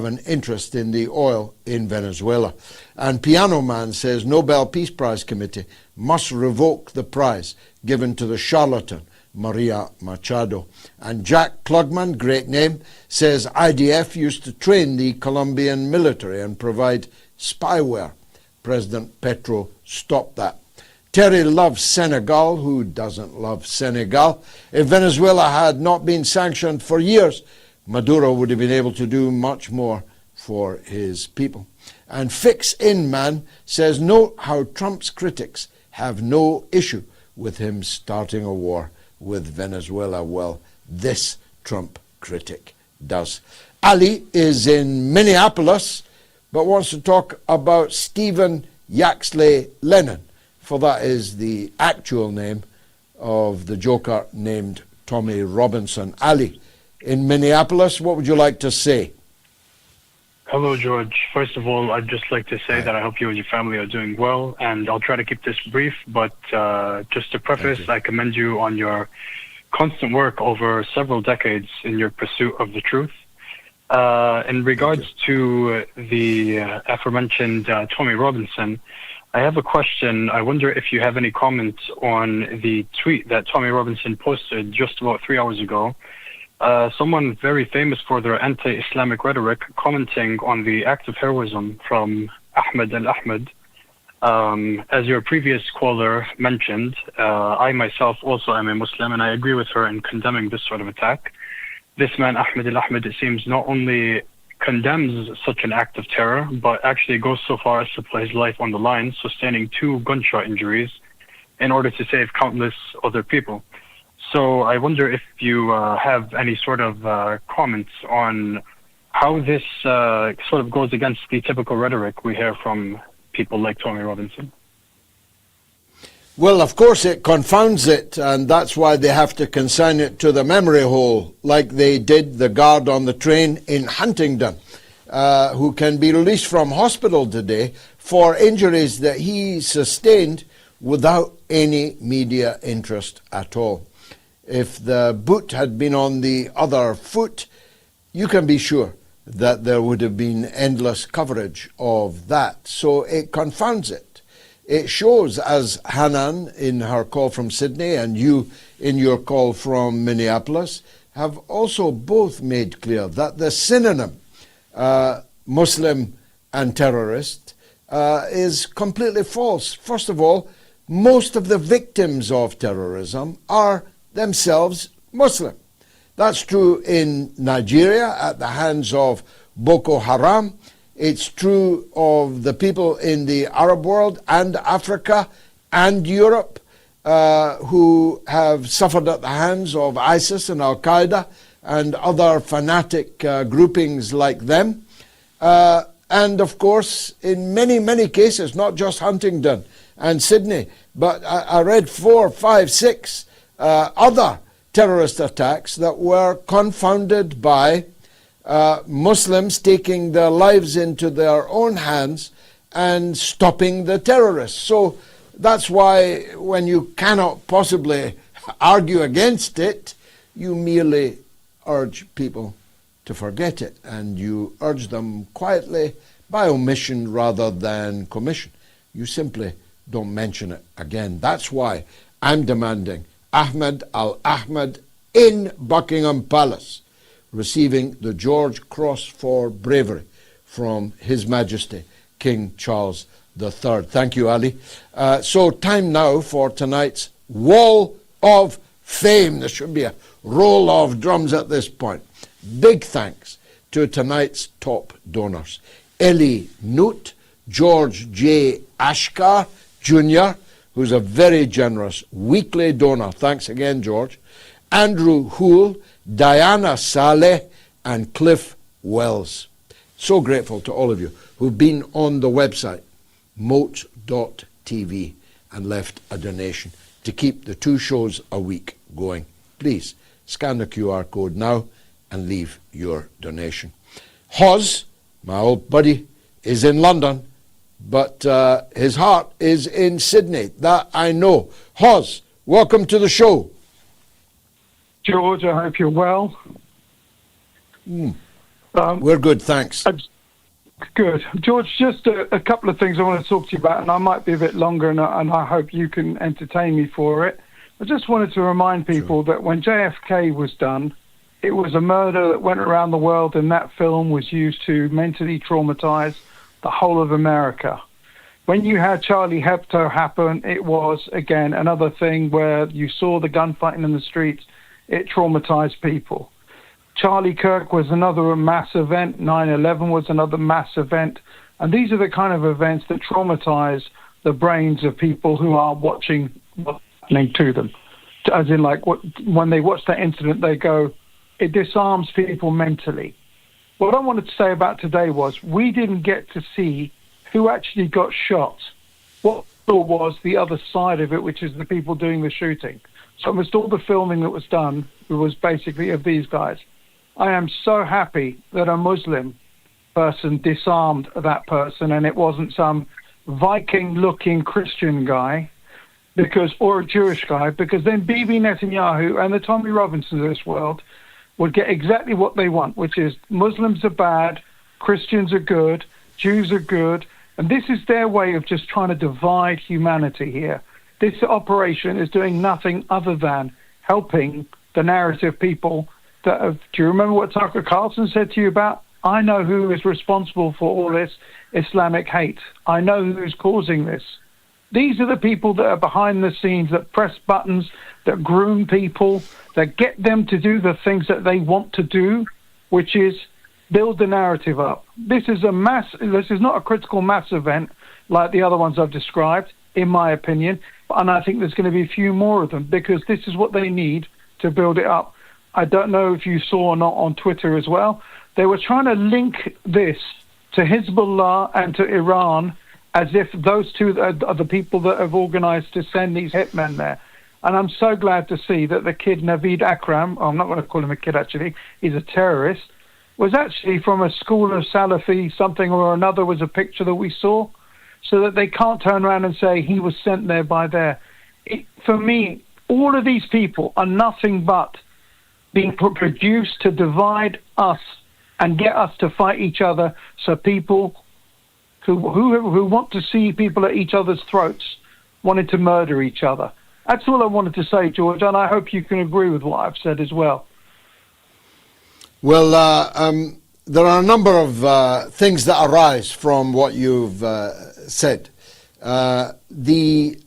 an interest in the oil in Venezuela. And Piano Man says Nobel Peace Prize Committee must revoke the prize given to the charlatan Maria Machado. And Jack Klugman, great name, says IDF used to train the Colombian military and provide spyware. President Petro stopped that. Terry loves Senegal. Who doesn't love Senegal? If Venezuela had not been sanctioned for years, Maduro would have been able to do much more for his people. And Fix In Man says, note how Trump's critics have no issue with him starting a war with Venezuela. Well, this Trump critic does. Ali is in Minneapolis, but wants to talk about Stephen Yaxley Lennon, for that is the actual name of the joker named Tommy Robinson. Ali, in Minneapolis, what would you like to say? Hello, George. First of all, I'd just like to say that I hope you and your family are doing well, and I'll try to keep this brief, but just to preface, I commend you on your constant work over several decades in your pursuit of the truth. In regards to the aforementioned Tommy Robinson, I have a question. I wonder if you have any comments on the tweet that Tommy Robinson posted just about 3 hours ago. Someone very famous for their anti-Islamic rhetoric commenting on the act of heroism from Ahmedalahmed. As your previous caller mentioned, I myself also am a Muslim, and I agree with her in condemning this sort of attack. This man, Ahmedalahmed, it seems not only condemns such an act of terror, but actually goes so far as to put his life on the line, sustaining 2 gunshot injuries in order to save countless other people. So I wonder if you have any sort of comments on how this sort of goes against the typical rhetoric we hear from people like Tommy Robinson. Well, of course it confounds it, and that's why they have to consign it to the memory hole, like they did the guard on the train in Huntingdon, who can be released from hospital today for injuries that he sustained without any media interest at all. If the boot had been on the other foot, you can be sure that there would have been endless coverage of that. So it confounds it. It shows, as Hanan in her call from Sydney and you in your call from Minneapolis have also both made clear that the synonym Muslim and terrorist is completely false. First of all, most of the victims of terrorism are themselves Muslim. That's true in Nigeria at the hands of Boko Haram. It's true of the people in the Arab world and Africa and Europe who have suffered at the hands of ISIS and alqaeda and other fanatic groupings like them. And of course, in many, many cases, not just Huntingdon and Sydney, but I read 4, 5, 6 other terrorist attacks that were confounded by Muslims taking their lives into their own hands and stopping the terrorists. So that's why when you cannot possibly argue against it, you merely urge people to forget it, and you urge them quietly by omission rather than commission. You simply don't mention it again. That's why I'm demanding Ahmedalahmed in Buckingham Palace receiving the George Cross for bravery from His Majesty King Charles III. Thank you, Ali. So time now for tonight's Wall of Fame. There should be a roll of drums at this point. Big thanks to tonight's top donors. Ellie Newt, George J. Ashkar Jr., who's a very generous weekly donor. Thanks again, George. Andrew Hoole, Diana Saleh, and Cliff Wells. So grateful to all of you who've been on the website, MOATS.tv, and left a donation to keep the 2 shows a week going. Please scan the QR code now and leave your donation. Hoz, my old buddy, is in London, but his heart is in Sydney. That I know. Hoz, welcome to the show. George, I hope you're well. We're good, thanks. Good. George, just a couple of things I want to talk to you about, and I might be a bit longer, and I hope you can entertain me for it. I just wanted to remind people that when JFK was done, it was a murder that went around the world, and that film was used to mentally traumatize the whole of America. When you had Charlie Hebdo happen, it was, again, another thing where you saw the gunfighting in the streets. It traumatized people. Charlie Kirk was another mass event. 9/11 was another mass event. And these are the kind of events that traumatize the brains of people who are watching what's happening to them. As in, like, when they watch that incident, they go, it disarms people mentally. What I wanted to say about today was we didn't get to see who actually got shot. What was the other side of it, which is the people doing the shooting. So almost all the filming that was done was basically of these guys. I am so happy that a Muslim person disarmed that person, and it wasn't some Viking-looking Christian guy, or a Jewish guy, because then Bibi Netanyahu and the Tommy Robinsons of this world would get exactly what they want, which is Muslims are bad, Christians are good, Jews are good, and this is their way of just trying to divide humanity here. This operation is doing nothing other than helping the narrative people that have... Do you remember what Tucker Carlson said to you about? I know who is responsible for all this Islamic hate. I know who's causing this. These are the people that are behind the scenes, that press buttons, that groom people, that get them to do the things that they want to do, which is build the narrative up. This is not a critical mass event like the other ones I've described, in my opinion, and I think there's going to be a few more of them, because this is what they need to build it up. I don't know if you saw or not on Twitter as well. They were trying to link this to Hezbollah and to Iran as if those two are the people that have organized to send these hitmen there. And I'm so glad to see that the kid Naveedakram, I'm not going to call him a kid actually, he's a terrorist, was actually from a school of Salafi, something or another was a picture that we saw, so that they can't turn around and say he was sent there by there. For me, all of these people are nothing but being produced to divide us and get us to fight each other, so people who want to see people at each other's throats wanted to murder each other. That's all I wanted to say, George, and I hope you can agree with what I've said as well. Well, there are a number of things that arise from what you've said. The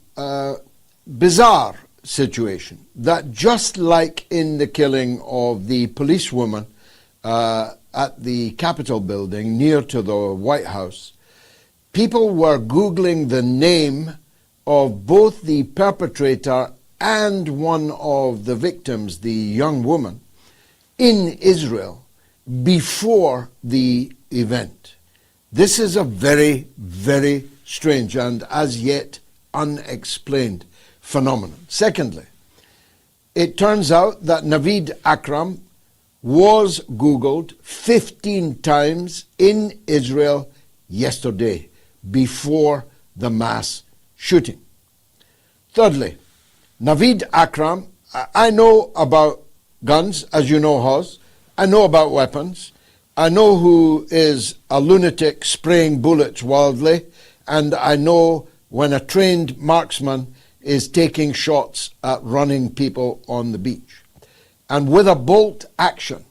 bizarre situation that, just like in the killing of the policewoman at the Capitol building near to the White House, people were Googling the name of both the perpetrator and one of the victims, the young woman, in Israel before the event. This is a very, very strange and as yet unexplained phenomenon. Secondly, it turns out that Naveedakram was Googled 15 times in Israel yesterday before the mass shooting. Thirdly, Naveedakram, I know about guns, as you know, Hoz. I know about weapons. I know who is a lunatic spraying bullets wildly, and I know when a trained marksman is taking shots at running people on the beach. And with a bolt action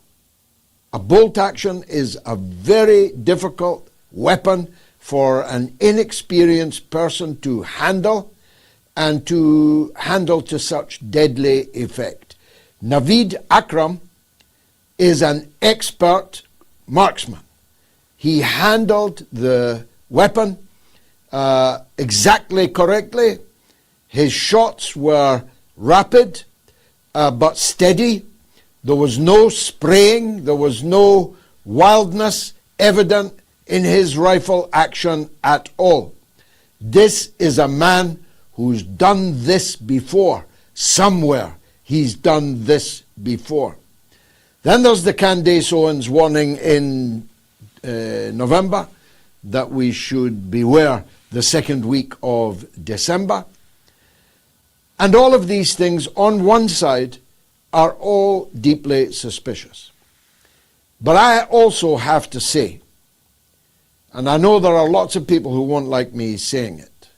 is a very difficult weapon for an inexperienced person to handle, and to handle to such deadly effect. Naveedakram is an expert marksman. He handled the weapon exactly correctly. His shots were rapid but steady. There was no spraying, there was no wildness evident in his rifle action at all. This is a man who's done this before. Somewhere he's done this before. Then there's the Candace Owens warning in November that we should beware the second week of December. And all of these things on one side are all deeply suspicious. But I also have to say, and I know there are lots of people who won't like me saying it,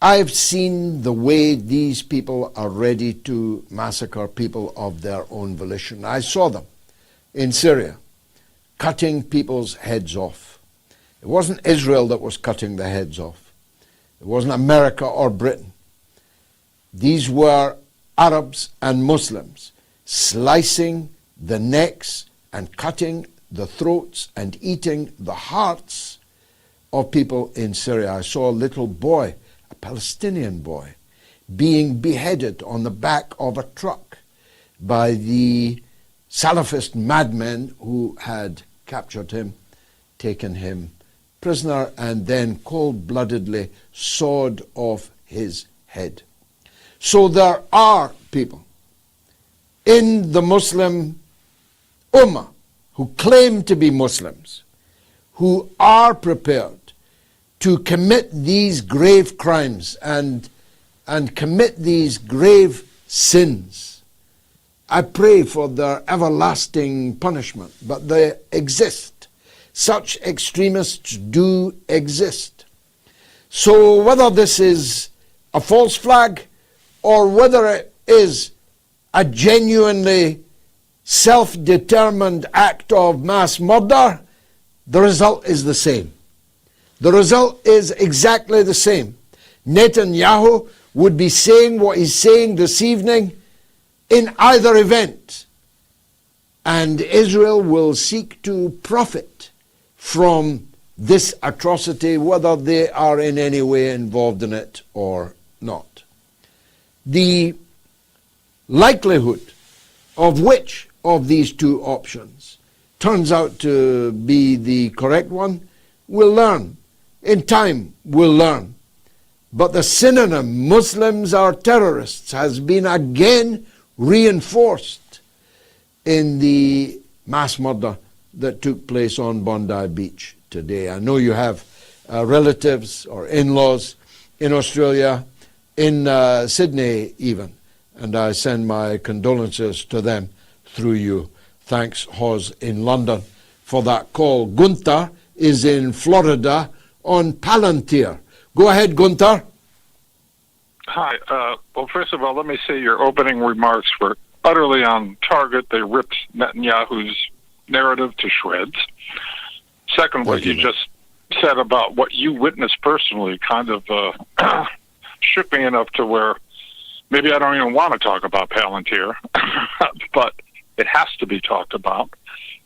I've seen the way these people are ready to massacre people of their own volition. I saw them in Syria, cutting people's heads off. It wasn't Israel that was cutting the heads off. It wasn't America or Britain. These were Arabs and Muslims slicing the necks and cutting the throats and eating the hearts of people in Syria. I saw a little boy, a Palestinian boy, being beheaded on the back of a truck by the Salafist madmen who had captured him, taken him prisoner, and then cold-bloodedly sawed off his head. So there are people in the Muslim Ummah who claim to be Muslims, who are prepared to commit these grave crimes and commit these grave sins. I pray for their everlasting punishment, but they exist. Such extremists do exist. So whether this is a false flag or whether it is a genuinely self-determined act of mass murder, the result is the same. The result is exactly the same. Netanyahu would be saying what he's saying this evening in either event, and Israel will seek to profit from this atrocity, whether they are in any way involved in it or not. The likelihood of which of these two options turns out to be the correct one, we'll learn. In time, we'll learn. But the synonym, Muslims are terrorists, has been again reinforced in the mass murder that took place on Bondi Beach today. I know you have relatives or in-laws in Australia, in Sydney even, and I send my condolences to them through you. Thanks, Hoz, in London, for that call. Gunther is in Florida on Palantir. Go ahead, Gunther. Hi. Well, first of all, let me say your opening remarks were utterly on target. They ripped Netanyahu's narrative to shreds. Second, what you just said about what you witnessed personally kind of shook me enough to where maybe I don't even want to talk about Palantir, but it has to be talked about.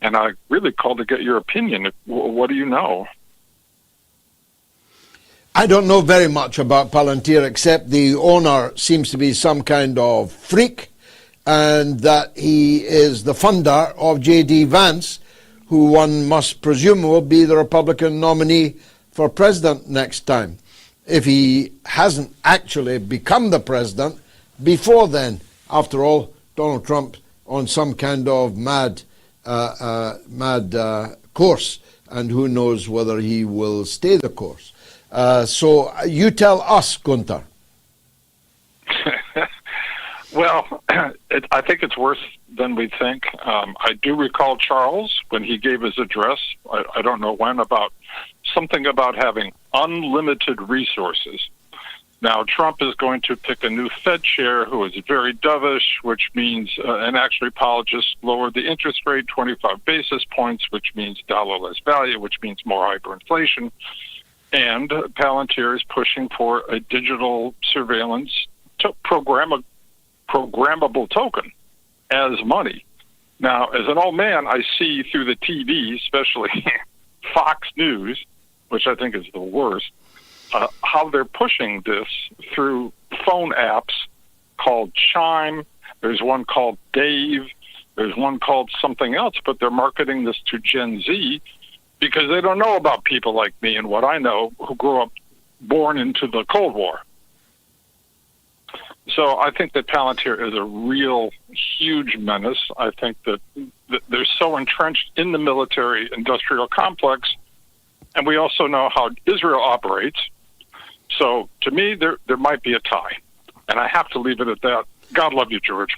And I really called to get your opinion. What do you know? I don't know very much about Palantir, except the owner seems to be some kind of freak, and that he is the funder of J.D. Vance, who one must presume will be the Republican nominee for president next time, if he hasn't actually become the president before then. After all, Donald Trump on some kind of mad course, and who knows whether he will stay the course. So you tell us, Gunther. Well, I think it's worse than we think. I do recall Charles, when he gave his address, I don't know when, about something about having unlimited resources. Now, Trump is going to pick a new Fed chair who is very dovish, which means, and actually apologists lowered the interest rate 25 basis points, which means dollar-less value, which means more hyperinflation. And Palantir is pushing for a digital surveillance programmable token as money. Now, as an old man, I see through the TV, especially Fox News, which I think is the worst, how they're pushing this through phone apps called Chime. There's one called Dave. There's one called something else, but they're marketing this to Gen Z because they don't know about people like me and what I know who grew up born into the Cold War. So I think that Palantir is a real huge menace. I think that they're so entrenched in the military-industrial complex, and we also know how Israel operates. So to me, there might be a tie, and I have to leave it at that. God love you, George.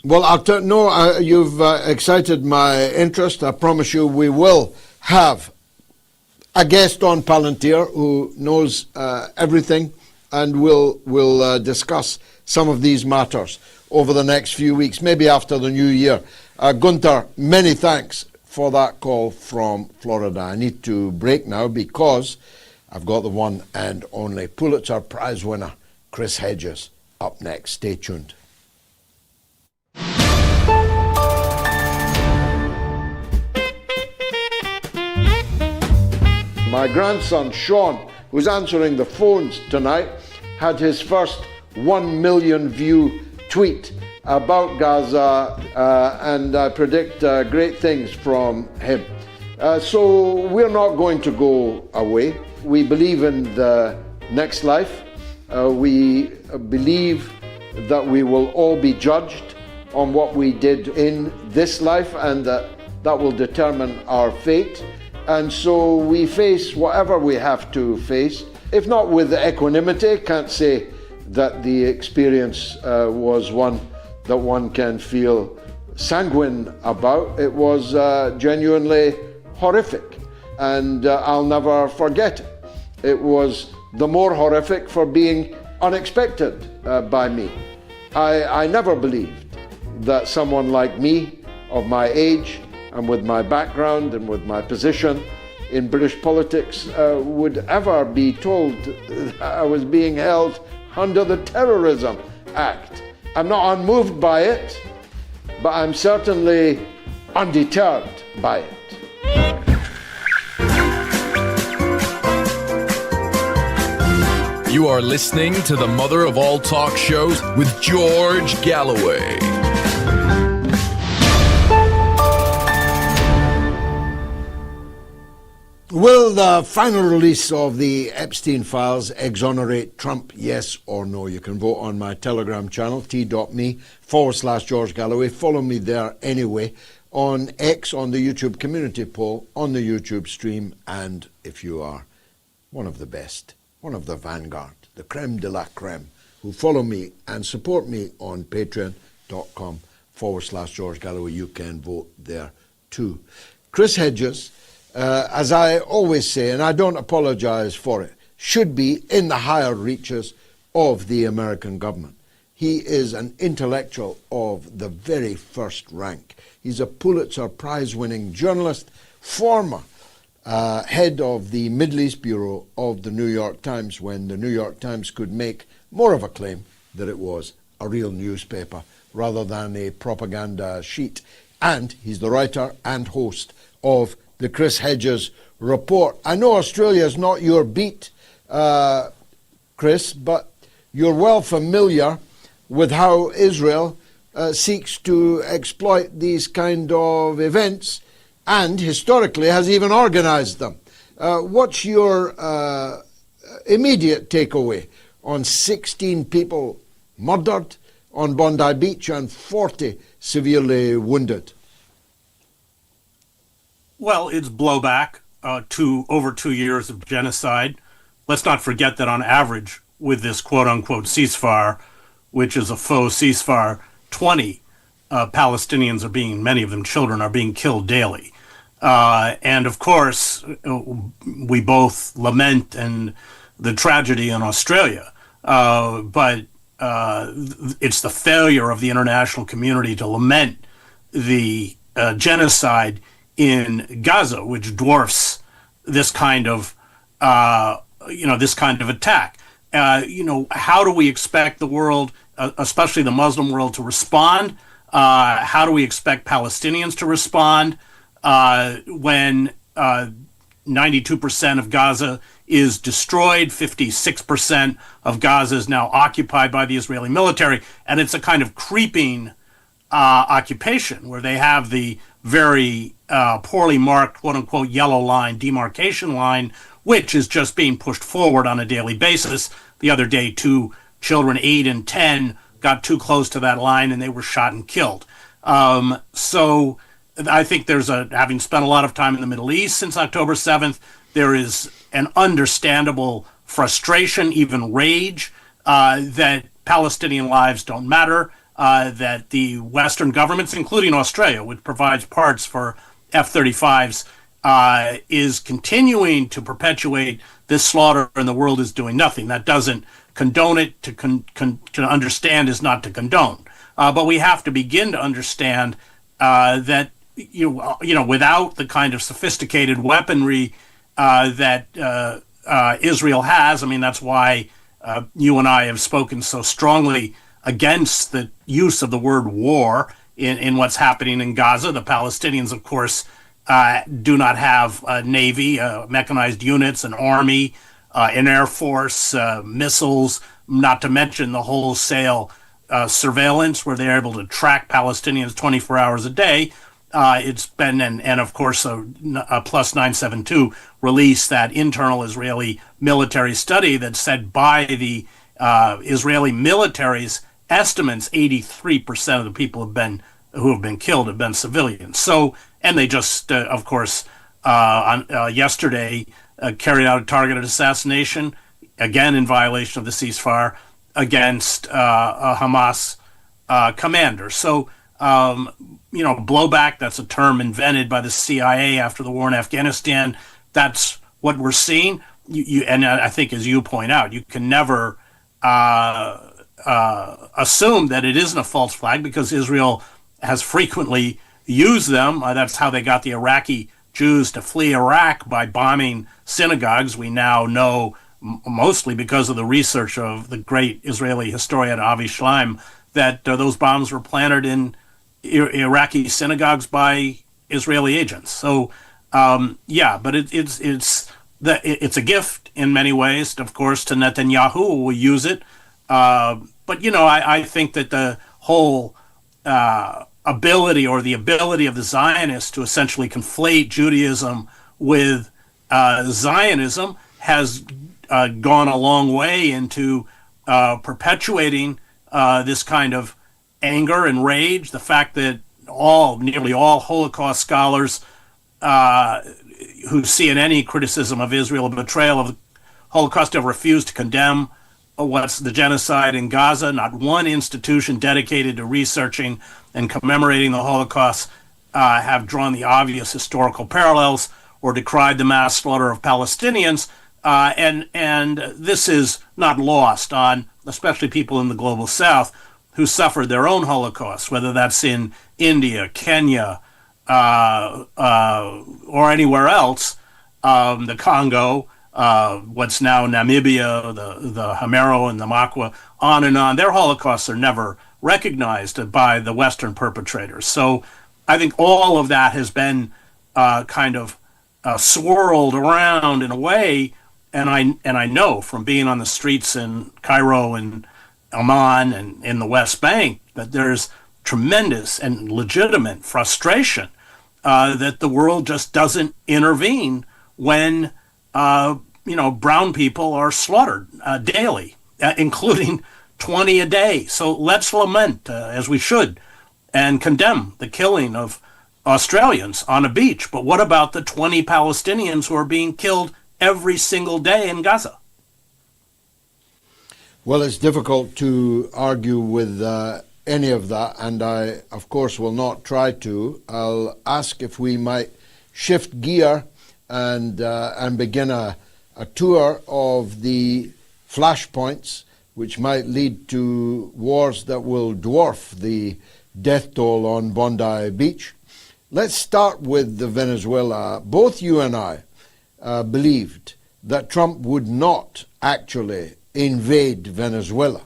Well, you've excited my interest. I promise you we will have a guest on Palantir who knows everything, and we'll discuss some of these matters over the next few weeks, maybe after the new year. Gunther, many thanks for that call from Florida. I need to break now because I've got the one and only Pulitzer Prize winner, Chris Hedges, up next. Stay tuned. My grandson, Sean, who's answering the phones tonight, had his first 1 million view tweet about Gaza, and I predict great things from him. So we're not going to go away. We believe in the next life. We believe that we will all be judged on what we did in this life, and that will determine our fate. And so we face whatever we have to face, if not with equanimity. Can't say that the experience was one that one can feel sanguine about. It was genuinely horrific, and I'll never forget it. It was the more horrific for being unexpected by me. I never believed that someone like me, of my age, and with my background and with my position in British politics, would ever be told that I was being held under the Terrorism Act. I'm not unmoved by it, but I'm certainly undeterred by it. You are listening to the mother of all talk shows with George Galloway. Will the final release of the Epstein files exonerate Trump, yes or no? You can vote on my Telegram channel, t.me/George Galloway. Follow me there anyway, on X, on the YouTube community poll, on the YouTube stream, and if you are one of the best, one of the vanguard, the creme de la creme, who follow me and support me on patreon.com/George Galloway, you can vote there too. Chris Hedges, as I always say, and I don't apologize for it, should be in the higher reaches of the American government. He is an intellectual of the very first rank. He's a Pulitzer Prize-winning journalist, former head of the Middle East Bureau of the New York Times, when the New York Times could make more of a claim that it was a real newspaper rather than a propaganda sheet. And he's the writer and host of the Chris Hedges Report. I know Australia is not your beat, Chris, but you're well familiar with how Israel seeks to exploit these kind of events, and historically has even organized them. What's your immediate takeaway on 16 people murdered on Bondi Beach and 40 severely wounded? Well, it's blowback to over 2 years of genocide. Let's not forget that on average, with this quote-unquote ceasefire, which is a faux ceasefire, 20 Palestinians are being, many of them children, are being killed daily. And of course, we both lament and the tragedy in Australia, but it's the failure of the international community to lament the genocide in Gaza, which dwarfs this kind of, this kind of attack. How do we expect the world, especially the Muslim world, to respond? How do we expect Palestinians to respond when 92% of Gaza is destroyed, 56% of Gaza is now occupied by the Israeli military, and it's a kind of creeping occupation where they have the very poorly marked, quote-unquote, yellow line, demarcation line, which is just being pushed forward on a daily basis. The other day, 2 children, 8 and 10, got too close to that line and they were shot and killed. So I think having spent a lot of time in the Middle East since October 7th, there is an understandable frustration, even rage, that Palestinian lives don't matter, that the Western governments, including Australia, which provides parts for F-35s, is continuing to perpetuate this slaughter, and the world is doing nothing. That doesn't condone it. To understand is not to condone. But we have to begin to understand that without the kind of sophisticated weaponry that Israel has, I mean, that's why you and I have spoken so strongly against the use of the word war in what's happening in Gaza. The Palestinians, of course, do not have a navy, mechanized units, an army, an air force, missiles, not to mention the wholesale surveillance where they're able to track Palestinians 24 hours a day. It's been, and of course, a Plus 972 released that internal Israeli military study that said by the Israeli military's estimates, 83% of the people who have been killed have been civilians. So, and they just, of course, yesterday carried out a targeted assassination, again in violation of the ceasefire, against a Hamas commander. So, blowback, that's a term invented by the CIA after the war in Afghanistan. That's what we're seeing. And I think, as you point out, you can never assume that it isn't a false flag, because Israel has frequently used them. That's how they got the Iraqi Jews to flee Iraq, by bombing synagogues. We now know, mostly because of the research of the great Israeli historian Avi Shlaim, that those bombs were planted in Iraqi synagogues by Israeli agents. So, but it's a gift in many ways, of course, to Netanyahu, who will use it. But I think that the whole ability of the Zionists to essentially conflate Judaism with Zionism has gone a long way into perpetuating this kind of anger and rage. The fact that nearly all Holocaust scholars who see in any criticism of Israel a betrayal of the Holocaust have refused to condemn what's the genocide in Gaza. Not one institution dedicated to researching and commemorating the Holocaust have drawn the obvious historical parallels or decried the mass slaughter of Palestinians. And this is not lost on especially people in the global South who suffered their own Holocaust, whether that's in India, Kenya, or anywhere else, the Congo, what's now Namibia, the Hamero and the Makwa, on and on. Their Holocausts are never recognized by the Western perpetrators. So I think all of that has been kind of swirled around in a way, and I know from being on the streets in Cairo and Amman and in the West Bank that there's tremendous and legitimate frustration that the world just doesn't intervene when brown people are slaughtered daily, including 20 a day. So let's lament, as we should, and condemn the killing of Australians on a beach. But what about the 20 Palestinians who are being killed every single day in Gaza? Well, it's difficult to argue with any of that, and I, of course, will not try to. I'll ask if we might shift gear and begin a tour of the flashpoints which might lead to wars that will dwarf the death toll on Bondi Beach. Let's start with Venezuela. Both you and I believed that Trump would not actually invade Venezuela.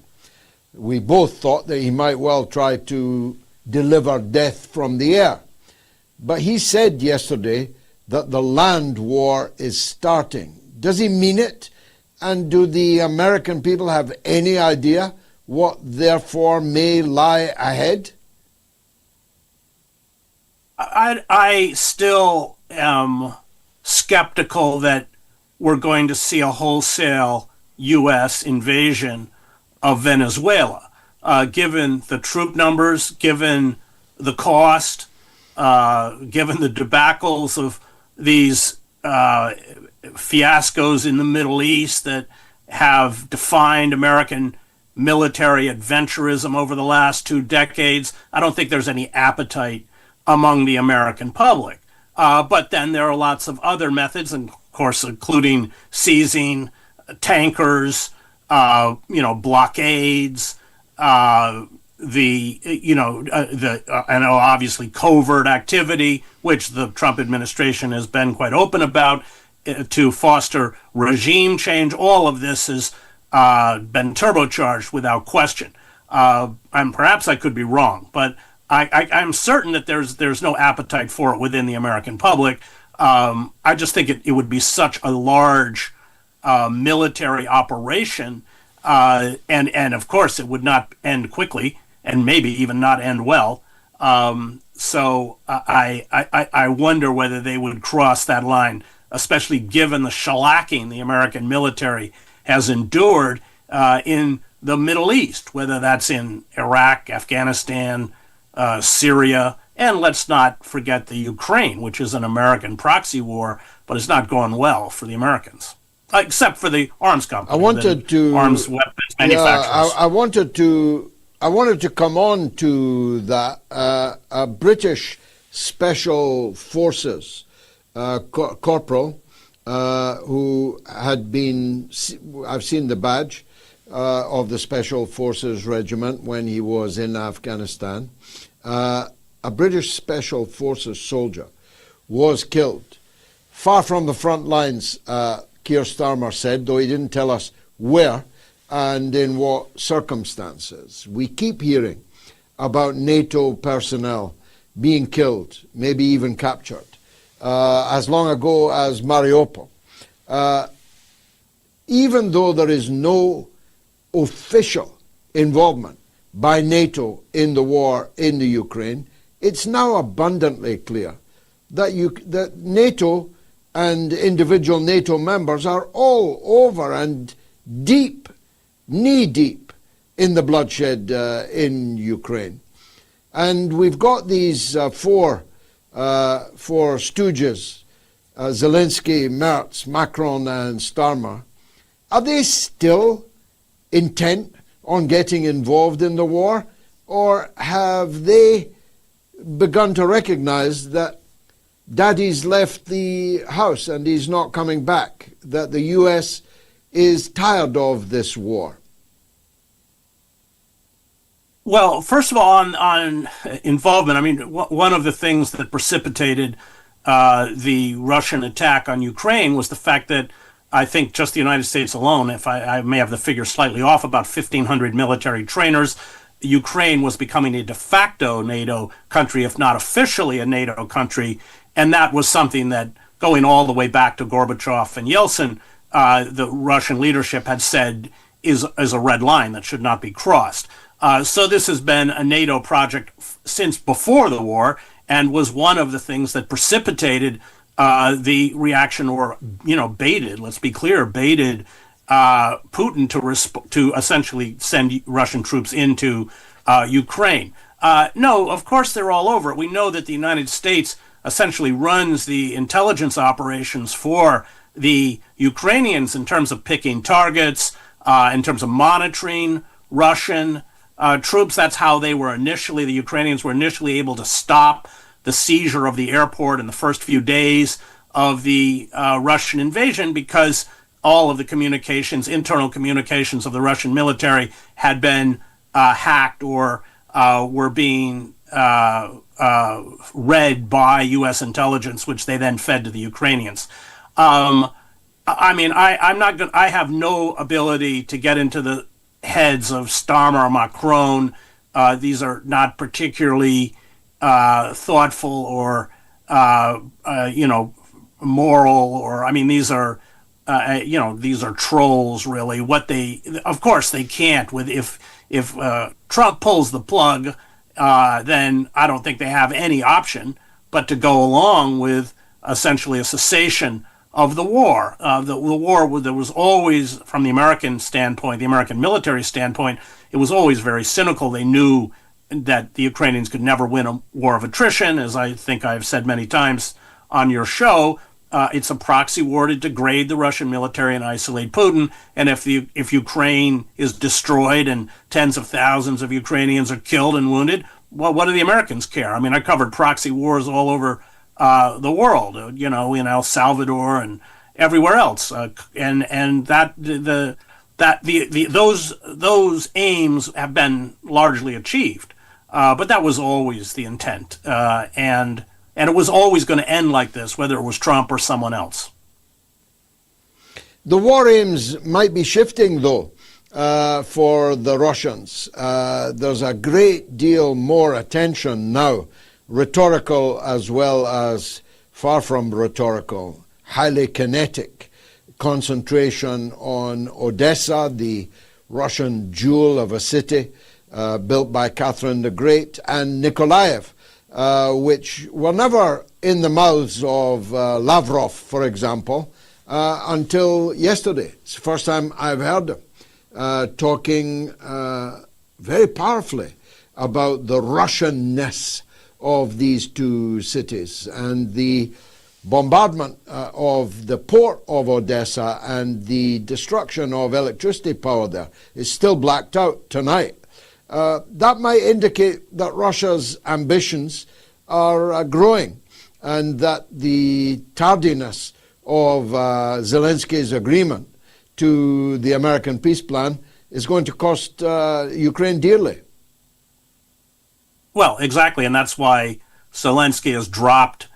We both thought that he might well try to deliver death from the air. But he said yesterday that the land war is starting. Does he mean it? And do the American people have any idea what therefore may lie ahead? I still am skeptical that we're going to see a wholesale U.S. invasion of Venezuela, given the troop numbers, given the cost, given the debacles of these fiascos in the Middle East that have defined American military adventurism over the last 2 decades. I don't think there's any appetite among the American public. But then there are lots of other methods, and of course, including seizing tankers, blockades, and obviously covert activity, which the Trump administration has been quite open about, to foster regime change. All of this has been turbocharged without question. And perhaps I could be wrong, but I'm certain that there's no appetite for it within the American public. I just think it would be such a large military operation, and of course it would not end quickly, and maybe even not end well. So I wonder whether they would cross that line, especially given the shellacking the American military has endured in the Middle East, whether that's in Iraq, Afghanistan, Syria, and let's not forget the Ukraine, which is an American proxy war, but it's not going well for the Americans, except for the arms companies. Arms weapons manufacturers. I wanted to come on to that. British Special Forces corporal who had been, I've seen the badge of the Special Forces Regiment when he was in Afghanistan. A British Special Forces soldier was killed far from the front lines, Keir Starmer said, though he didn't tell us where and in what circumstances. We keep hearing about NATO personnel being killed, maybe even captured, as long ago as Mariupol. Even though there is no official involvement by NATO in the war in the Ukraine, it's now abundantly clear that NATO and individual NATO members are all over and deep, knee-deep in the bloodshed in Ukraine. And we've got these four stooges, Zelensky, Merz, Macron and Starmer. Are they still intent on getting involved in the war, or have they begun to recognize that Daddy's left the house and he's not coming back, that the US is tired of this war? Well, first of all, on involvement, I mean, one of the things that precipitated the Russian attack on Ukraine was the fact that I think just the United States alone, if I may have the figure slightly off, about 1,500 military trainers. Ukraine was becoming a de facto NATO country, if not officially a NATO country. And that was something that, going all the way back to Gorbachev and Yeltsin, the Russian leadership had said is a red line that should not be crossed. So this has been a NATO project since before the war, and was one of the things that precipitated the reaction, or baited. Let's be clear, baited Putin to essentially send Russian troops into Ukraine. No, of course they're all over it. We know that the United States essentially runs the intelligence operations for the Ukrainians in terms of picking targets, in terms of monitoring Russian troops. That's how the Ukrainians were initially able to stop the seizure of the airport in the first few days of the Russian invasion, because all of the internal communications of the Russian military had been hacked or were being read by U.S. intelligence, which they then fed to the Ukrainians. I have no ability to get into the heads of Starmer or Macron. These are not particularly thoughtful or moral, or these are trolls, really. Of course they can't. If Trump pulls the plug, then I don't think they have any option but to go along with essentially a cessation of the war. The war, there was always, from the American standpoint, the American military standpoint, it was always very cynical. They knew that the Ukrainians could never win a war of attrition, as I think I've said many times on your show. It's a proxy war to degrade the Russian military and isolate Putin. And if Ukraine is destroyed and tens of thousands of Ukrainians are killed and wounded, well, what do the Americans care? I mean, I covered proxy wars all over the world, in El Salvador and everywhere else, and those aims have been largely achieved, but that was always the intent, and it was always going to end like this, whether it was Trump or someone else. The war aims might be shifting, though, for the Russians. There's a great deal more attention now, rhetorical as well as far from rhetorical, highly kinetic concentration on Odessa, the Russian jewel of a city built by Catherine the Great, and Nikolaev, which were never in the mouths of Lavrov, for example, until yesterday. It's the first time I've heard him talking very powerfully about the Russianness of these two cities, and the bombardment of the port of Odessa and the destruction of electricity power there is still blacked out tonight. That might indicate that Russia's ambitions are growing, and that the tardiness of Zelensky's agreement to the American peace plan is going to cost Ukraine dearly. Well, exactly, and that's why Zelensky has dropped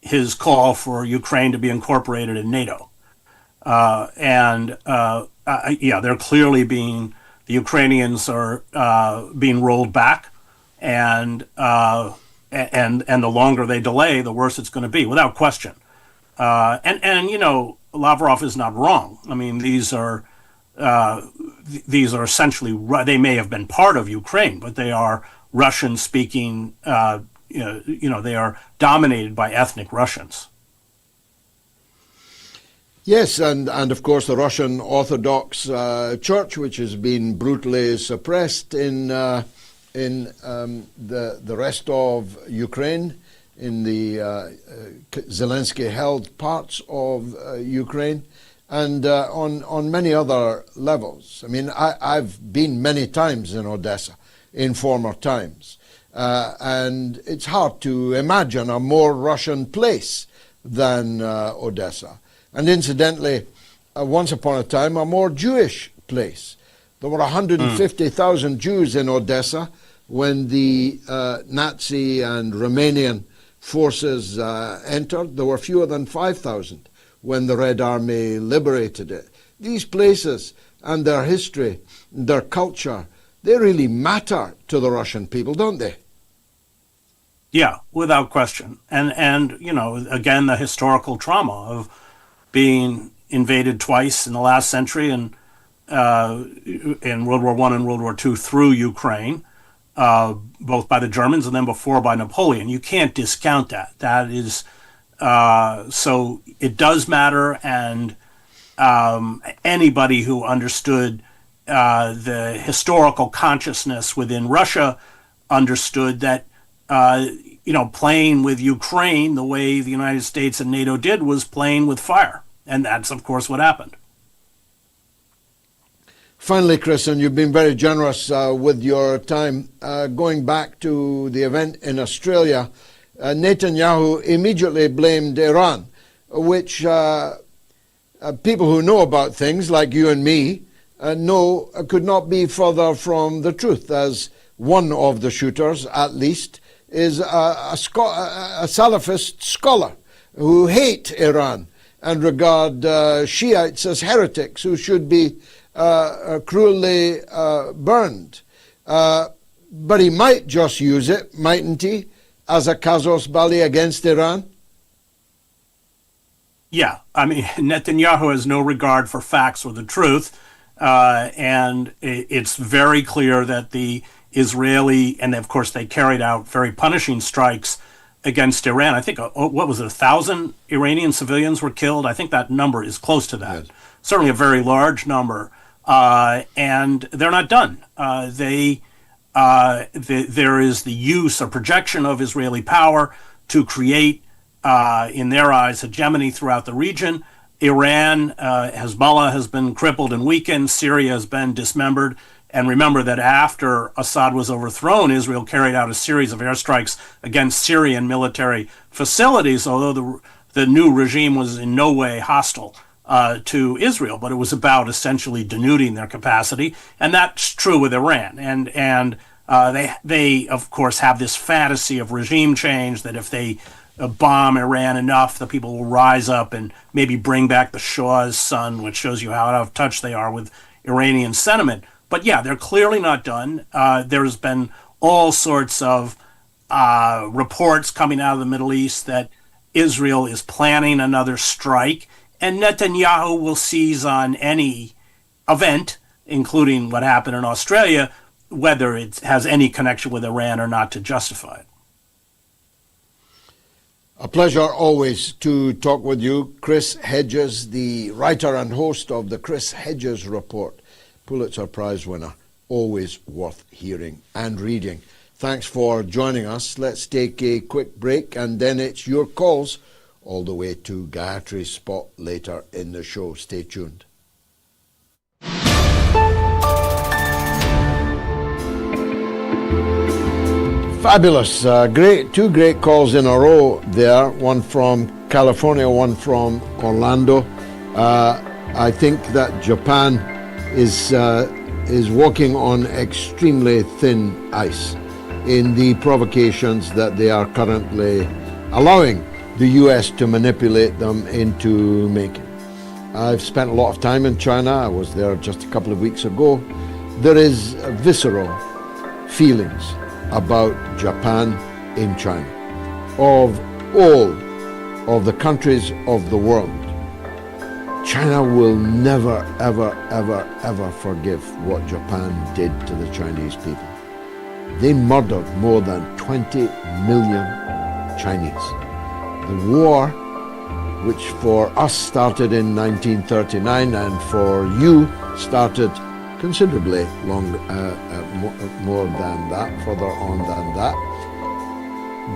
his call for Ukraine to be incorporated in NATO. They're clearly the Ukrainians are being rolled back, and the longer they delay, the worse it's going to be, without question. Lavrov is not wrong. I mean, these are essentially, they may have been part of Ukraine, but they are Russian-speaking. They are dominated by ethnic Russians. Yes, and of course the Russian Orthodox Church, which has been brutally suppressed in the rest of Ukraine, in the Zelensky-held parts of Ukraine, and on many other levels. I mean, I've been many times in Odessa in former times, and it's hard to imagine a more Russian place than Odessa. And incidentally, once upon a time, a more Jewish place. There were 150,000 Jews in Odessa when the Nazi and Romanian forces entered. There were fewer than 5,000 when the Red Army liberated it. These places and their history, their culture, they really matter to the Russian people, don't they? Yeah, without question. And again, the historical trauma of being invaded twice in the last century, and in World War I and World War II through Ukraine, both by the Germans and then before by Napoleon. You can't discount that. That is, so it does matter, and anybody who understood the historical consciousness within Russia understood that playing with Ukraine the way the United States and NATO did was playing with fire. And that's, of course, what happened. Finally, Chris, and you've been very generous with your time, going back to the event in Australia, Netanyahu immediately blamed Iran, which people who know about things like you and me know could not be further from the truth, as one of the shooters, at least, is a Salafist scholar who hate Iran and regard Shiites as heretics who should be cruelly burned. But he might just use it, mightn't he, as a casus belli against Iran? Yeah, I mean, Netanyahu has no regard for facts or the truth, and it's very clear that the Israeli, and of course they carried out very punishing strikes against Iran. I think, what was it, 1,000 Iranian civilians were killed? I think that number is close to that. Yes. Certainly a very large number. And they're not done. There is the use or projection of Israeli power to create in their eyes, hegemony throughout the region. Iran, Hezbollah has been crippled and weakened. Syria has been dismembered. And remember that after Assad was overthrown, Israel carried out a series of airstrikes against Syrian military facilities, although the new regime was in no way hostile to Israel, but it was about essentially denuding their capacity. And that's true with Iran. And they, of course, have this fantasy of regime change, that if they bomb Iran enough, the people will rise up and maybe bring back the Shah's son, which shows you how out of touch they are with Iranian sentiment. But yeah, they're clearly not done. There's been all sorts of reports coming out of the Middle East that Israel is planning another strike, and Netanyahu will seize on any event, including what happened in Australia, whether it has any connection with Iran or not, to justify it. A pleasure always to talk with you, Chris Hedges, the writer and host of the Chris Hedges Report, Pulitzer Prize winner. Always worth hearing and reading. Thanks for joining us. Let's take a quick break, and then it's your calls all the way to Gayatri's spot later in the show. Stay tuned. Fabulous. Two great calls in a row there. One from California, one from Orlando. I think that Japan is walking on extremely thin ice in the provocations that they are currently allowing the US to manipulate them into making. I've spent a lot of time in China. I was there just a couple of weeks ago. There is visceral feelings about Japan in China. Of all of the countries of the world, China will never, ever, ever, ever forgive what Japan did to the Chinese people. They murdered more than 20 million Chinese. The war, which for us started in 1939 and for you started considerably more than that, further on than that.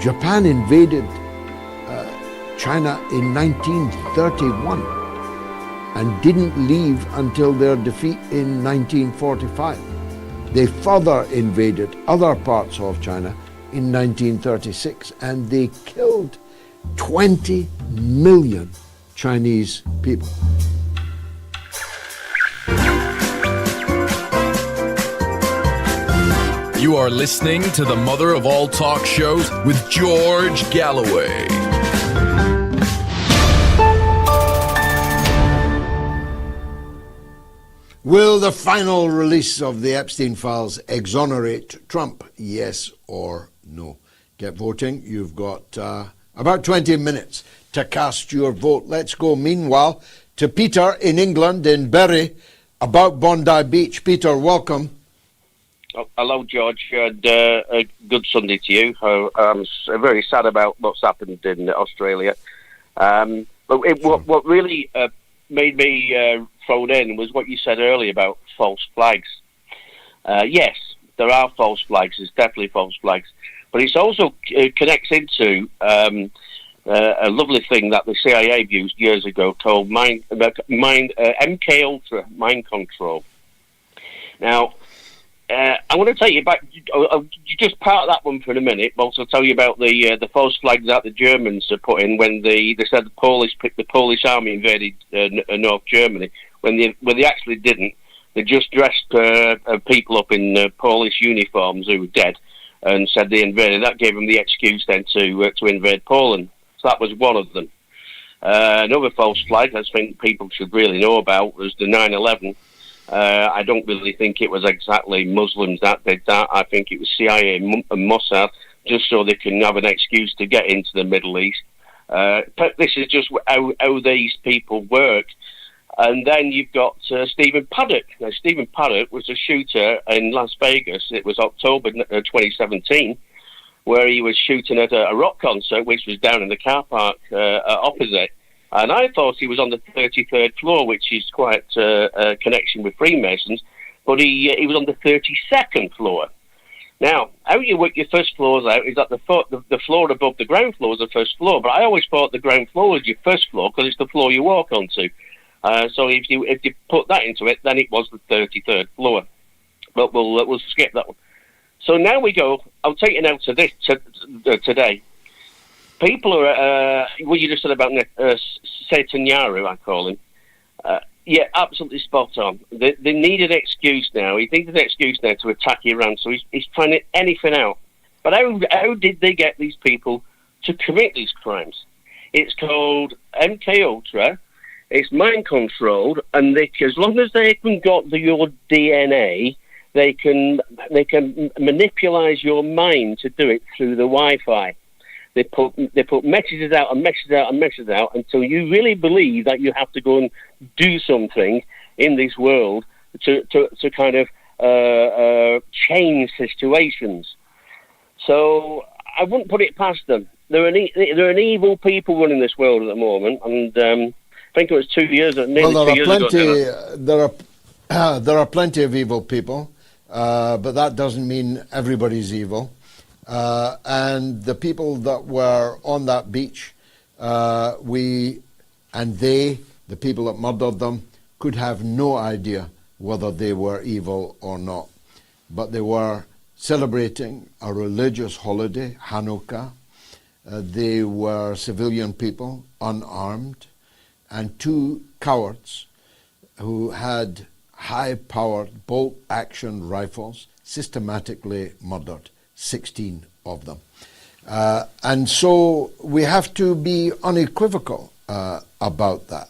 Japan invaded China in 1931 and didn't leave until their defeat in 1945. They further invaded other parts of China in 1936, and they killed 20 million Chinese people. You are listening to the mother of all talk shows with George Galloway. Will the final release of the Epstein files exonerate Trump? Yes or no? Get voting. You've got about 20 minutes to cast your vote. Let's go, meanwhile, to Peter in England, in Bury, about Bondi Beach. Peter, welcome. Hello, George. A good Sunday to you. I'm very sad about what's happened in Australia. But what really made me thrown in was what you said earlier about false flags. Yes, there are false flags. There's definitely false flags. But it also connects into a lovely thing that the CIA used years ago called MK Ultra, mind control. Now, I want to take you back, just part of that one for a minute, but also tell you about the false flags that the Germans put in when they said the Polish army invaded North Germany, when they actually didn't. They just dressed people up in Polish uniforms who were dead and said they invaded. That gave them the excuse then to invade Poland. So that was one of them. Another false flag I think people should really know about was the 9/11. I don't really think it was exactly Muslims that did that. I think it was CIA and Mossad, just so they can have an excuse to get into the Middle East. But this is just how these people work. And then you've got Stephen Paddock. Now, Stephen Paddock was a shooter in Las Vegas. It was October 2017, where he was shooting at a rock concert, which was down in the car park opposite. And I thought he was on the 33rd floor, which is quite a connection with Freemasons, but he was on the 32nd floor. Now, how you work your first floors out is that the floor above the ground floor is the first floor, but I always thought the ground floor was your first floor because it's the floor you walk onto. So if you put that into it, then it was the 33rd floor. But we'll skip that one. So now we go. I'll take you now to this today. People are what you just said about Netanyahu, I call him. Yeah, absolutely spot on. They need an excuse now. He needs an excuse now to attack Iran, so he's trying anything out. But how did they get these people to commit these crimes? It's called MK Ultra. It's mind controlled, and as long as they can got your DNA, they can manipulate your mind to do it through the Wi-Fi. They put messages out and messages out and messages out until you really believe that you have to go and do something in this world to kind of change situations. So I wouldn't put it past them. They're an evil people running this world at the moment, and I think it was 2 years. Nearly 2 years ago. There are plenty of evil people, but that doesn't mean everybody's evil. And the people that were on that beach, the people that murdered them, could have no idea whether they were evil or not. But they were celebrating a religious holiday, Hanukkah. They were civilian people, unarmed, and two cowards who had high-powered bolt-action rifles systematically murdered. 16 of them. And so we have to be unequivocal about that.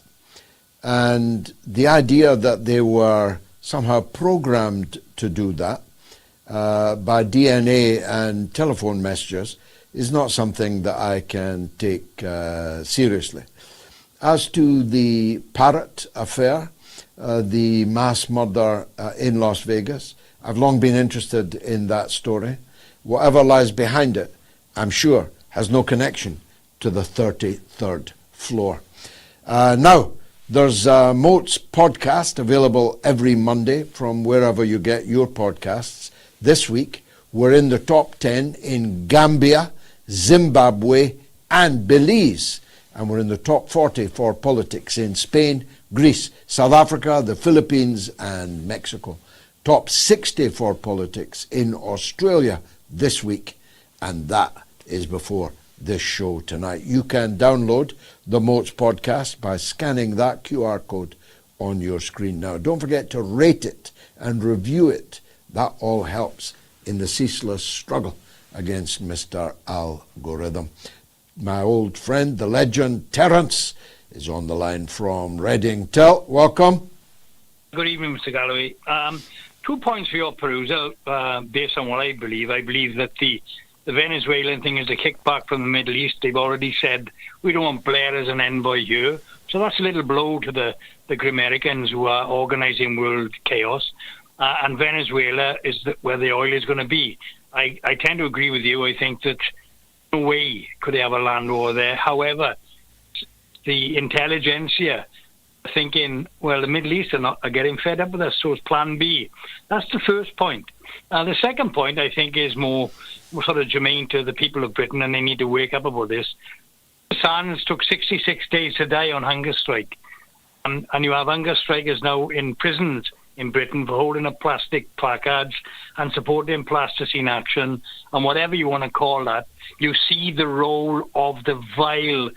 And the idea that they were somehow programmed to do that by DNA and telephone messages is not something that I can take seriously. As to the Parrot affair, the mass murder in Las Vegas, I've long been interested in that story. Whatever lies behind it, I'm sure, has no connection to the 33rd floor. Now, there's a MOATS podcast available every Monday from wherever you get your podcasts. This week, we're in the top 10 in Gambia, Zimbabwe, and Belize. And we're in the top 40 for politics in Spain, Greece, South Africa, the Philippines, and Mexico. Top 60 for politics in Australia this week, and that is before this show tonight. You can download the MOATS podcast by scanning that QR code on your screen now. Don't forget to rate it and review it. That all helps in the ceaseless struggle against Mr. Algorithm. My old friend, the legend, Terence, is on the line from Reading. Welcome. Good evening, Mr. Galloway. 2 points for your perusal, based on what I believe. I believe that the Venezuelan thing is a kickback from the Middle East. They've already said, we don't want Blair as an envoy here. So that's a little blow to the Americans who are organising world chaos. And Venezuela is where the oil is going to be. I tend to agree with you. I think that no way could they have a land war there. However, the intelligentsia thinking, well, the Middle East are getting fed up with us, so it's plan B. That's the first point. The second point, I think, is more sort of germane to the people of Britain, and they need to wake up about this. Sands took 66 days to die on hunger strike. And you have hunger strikers now in prisons in Britain for holding up plastic placards and supporting plasticine action, and whatever you want to call that. You see the role of the vile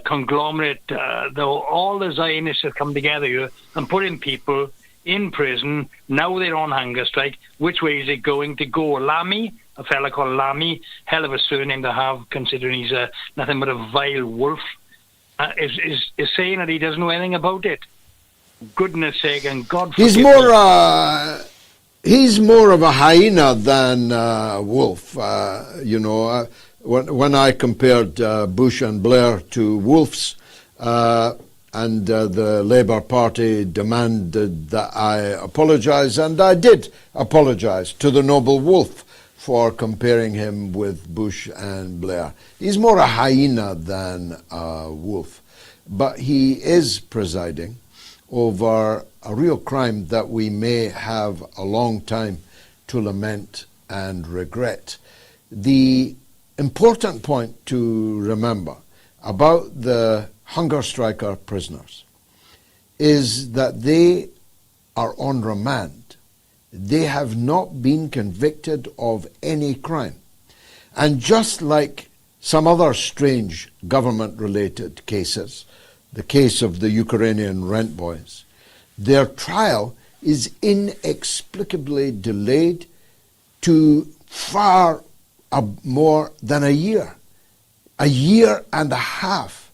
conglomerate, all the Zionists have come together here and putting people in prison. Now they're on hunger strike. Which way is it going to go? Lamy, a fella called Lamy, hell of a surname to have, considering he's nothing but a vile wolf, is saying that he doesn't know anything about it. Goodness sake, and God forgive he's more of a hyena than wolf, When I compared Bush and Blair to wolves, and the Labour Party demanded that I apologise, and I did apologise to the noble wolf for comparing him with Bush and Blair. He's more a hyena than a wolf, but he is presiding over a real crime that we may have a long time to lament and regret. The important point to remember about the hunger striker prisoners is that they are on remand. They have not been convicted of any crime. And just like some other strange government-related cases, the case of the Ukrainian rent boys, their trial is inexplicably delayed to far more than a year and a half,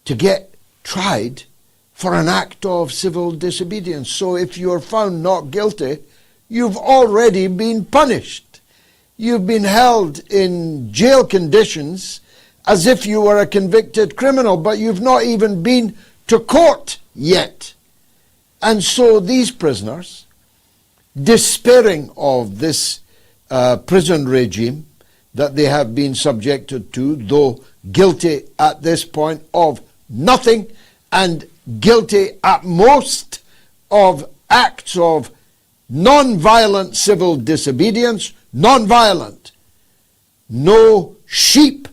to get tried for an act of civil disobedience. So if you're found not guilty, you've already been punished. You've been held in jail conditions as if you were a convicted criminal, but you've not even been to court yet. And so these prisoners, despairing of this prison regime that they have been subjected to, though guilty at this point of nothing and guilty at most of acts of non-violent civil disobedience, non-violent. No sheep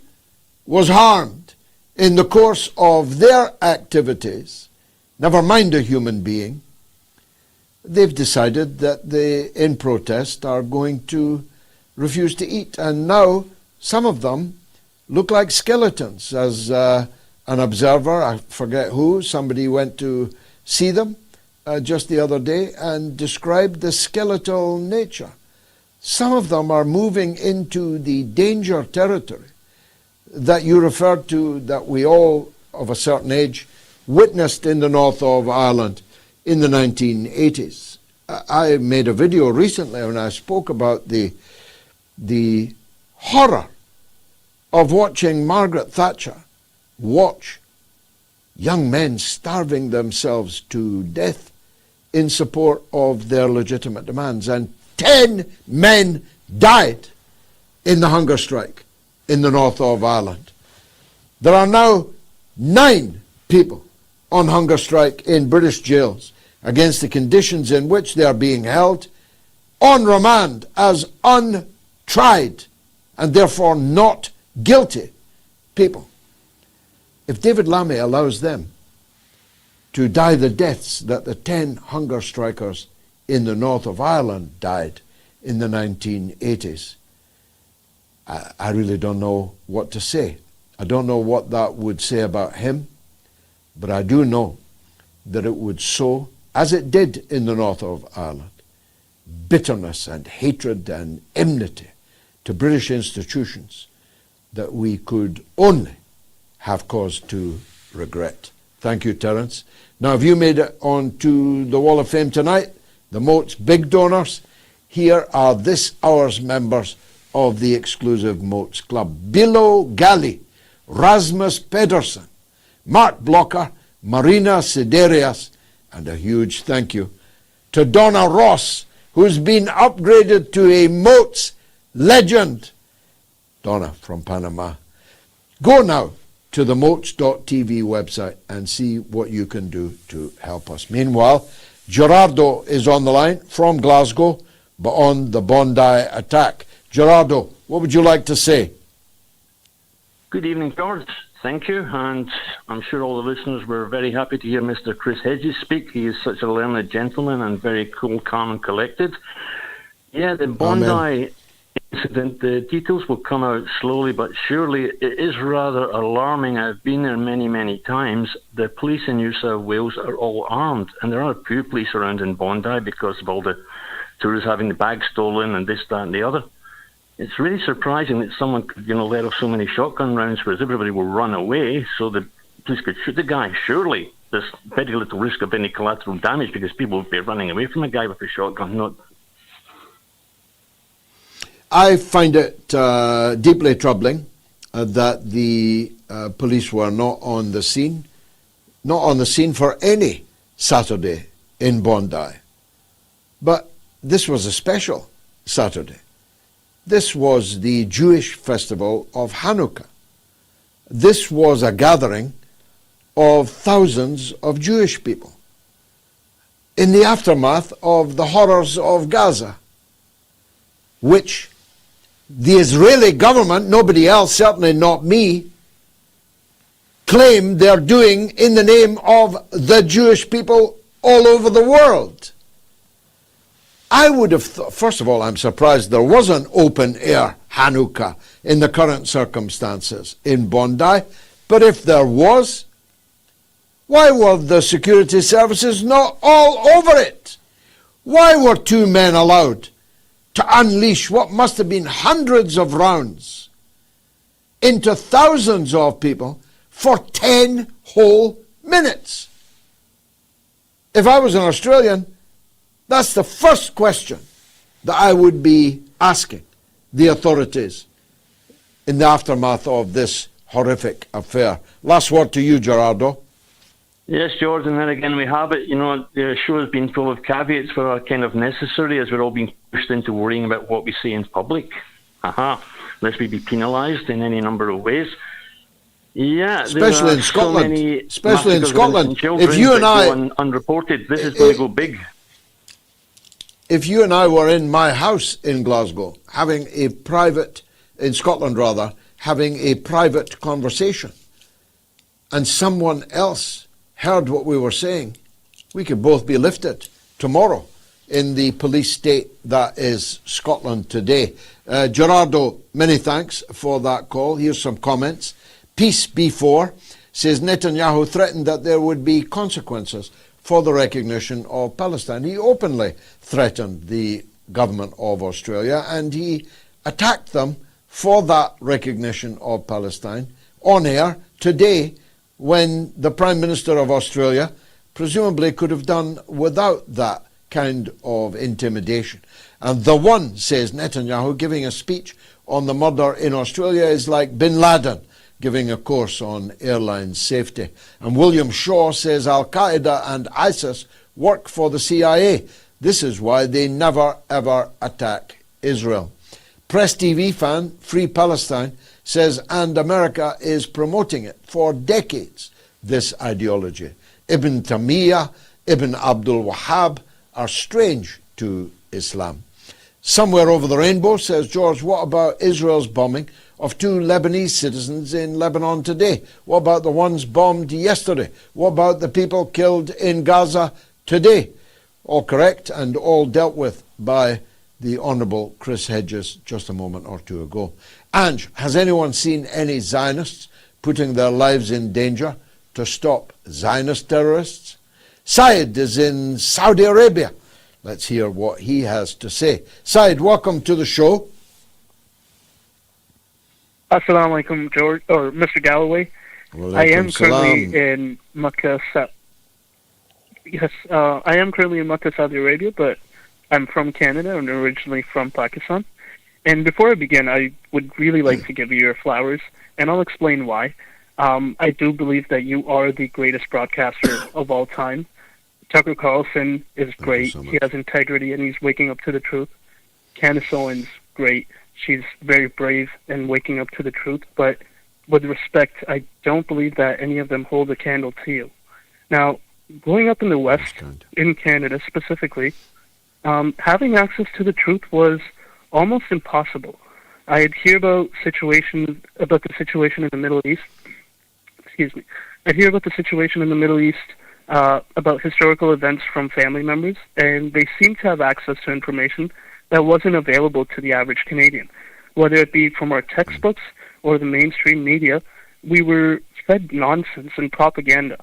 was harmed in the course of their activities, never mind a human being. They've decided that they, in protest, are going to refuse to eat. And now some of them look like skeletons. As an observer, I forget who, somebody went to see them just the other day and described the skeletal nature. Some of them are moving into the danger territory that you referred to, that we all of a certain age witnessed in the north of Ireland in the 1980s. I made a video recently when I spoke about the horror of watching Margaret Thatcher watch young men starving themselves to death in support of their legitimate demands. And 10 men died in the hunger strike in the north of Ireland. There are now 9 people on hunger strike in British jails against the conditions in which they are being held on remand as untried and therefore not guilty people. If David Lammy allows them to die the deaths that the 10 hunger strikers in the north of Ireland died in the 1980s, I really don't know what to say. I don't know what that would say about him, but I do know that it would sow, as it did in the north of Ireland, bitterness and hatred and enmity to British institutions that we could only have cause to regret. Thank you, Terence. Now, if you made it onto the Wall of Fame tonight, the MOATS big donors, here are this hour's members of the exclusive MOATS Club. Bilo Gali, Rasmus Pedersen, Mark Blocker, Marina Siderias, and a huge thank you to Donna Ross, who's been upgraded to a MOATS legend. Donna from Panama. Go now to the moats.tv website and see what you can do to help us. Meanwhile, Gerardo is on the line from Glasgow, but on the Bondi attack. Gerardo, what would you like to say? Good evening, George. Thank you, and I'm sure all the listeners were very happy to hear Mr. Chris Hedges speak. He is such a learned gentleman and very cool, calm and collected. Yeah, the Bondi incident, the details will come out slowly but surely. It is rather alarming. I've been there many, many times. The police in New South Wales are all armed, and there are a few police around in Bondi because of all the tourists having the bags stolen and this, that and the other. It's really surprising that someone could, let off so many shotgun rounds, whereas everybody will run away so the police could shoot the guy. Surely there's very little risk of any collateral damage because people would be running away from the guy with a shotgun, not... I find it deeply troubling that the police were not on the scene for any Saturday in Bondi. But this was a special Saturday. This was the Jewish festival of Hanukkah. This was a gathering of thousands of Jewish people in the aftermath of the horrors of Gaza. which the Israeli government, nobody else, certainly not me, claim they're doing in the name of the Jewish people all over the world. I would have thought, first of all, I'm surprised there was an open-air Hanukkah in the current circumstances in Bondi, but if there was, why were the security services not all over it? Why were two men allowed to unleash what must have been hundreds of rounds into thousands of people for 10 whole minutes? If I was an Australian, that's the first question that I would be asking the authorities in the aftermath of this horrific affair. Last word to you, Gerardo. Yes, George, and then again we have it. You know, the show has been full of caveats that are kind of necessary as we're all being pushed into worrying about what we say in public. Lest we be penalised in any number of ways. Yeah, especially in Scotland. Especially in Scotland. If you and I unreported, this is going to go big. If you and I were in my house in Glasgow, having a private, in Scotland rather, having a private conversation, and someone else heard what we were saying, we could both be lifted tomorrow in the police state that is Scotland today. Gerardo, many thanks for that call. Here's some comments. Peace B4 says Netanyahu threatened that there would be consequences for the recognition of Palestine. He openly threatened the government of Australia and he attacked them for that recognition of Palestine on air today when the Prime Minister of Australia presumably could have done without that kind of intimidation. And the one, says Netanyahu, giving a speech on the murder in Australia is like bin Laden giving a course on airline safety. And William Shaw says Al-Qaeda and ISIS work for the CIA. This is why they never ever attack Israel. Press TV fan, Free Palestine, says, and America is promoting it for decades, this ideology. Ibn Taymiyyah, Ibn Abdul Wahhab are strange to Islam. Somewhere over the rainbow, says George, what about Israel's bombing of 2 Lebanese citizens in Lebanon today? What about the ones bombed yesterday? What about the people killed in Gaza today? All correct and all dealt with by the Honourable Chris Hedges just a moment or two ago. Ange, has anyone seen any Zionists putting their lives in danger to stop Zionist terrorists? Said is in Saudi Arabia. Let's hear what he has to say. Said, welcome to the show. Assalamu alaikum, George, or Mr. Galloway. I am currently in Makkah. Yes, I am currently in Makkah, Saudi Arabia, but I'm from Canada and originally from Pakistan. And before I begin, I would really like to give you your flowers, and I'll explain why. I do believe that you are the greatest broadcaster of all time. Tucker Carlson is great. He has integrity, and he's waking up to the truth. Candace Owens, great. She's very brave and waking up to the truth. But with respect, I don't believe that any of them hold a candle to you. Now, growing up in the West, in Canada specifically, having access to the truth was almost impossible. I'd hear about the situation in the Middle East. Excuse me. I'd hear about the situation in the Middle East, about historical events from family members, and they seem to have access to information that wasn't available to the average Canadian. Whether it be from our textbooks or the mainstream media, we were fed nonsense and propaganda.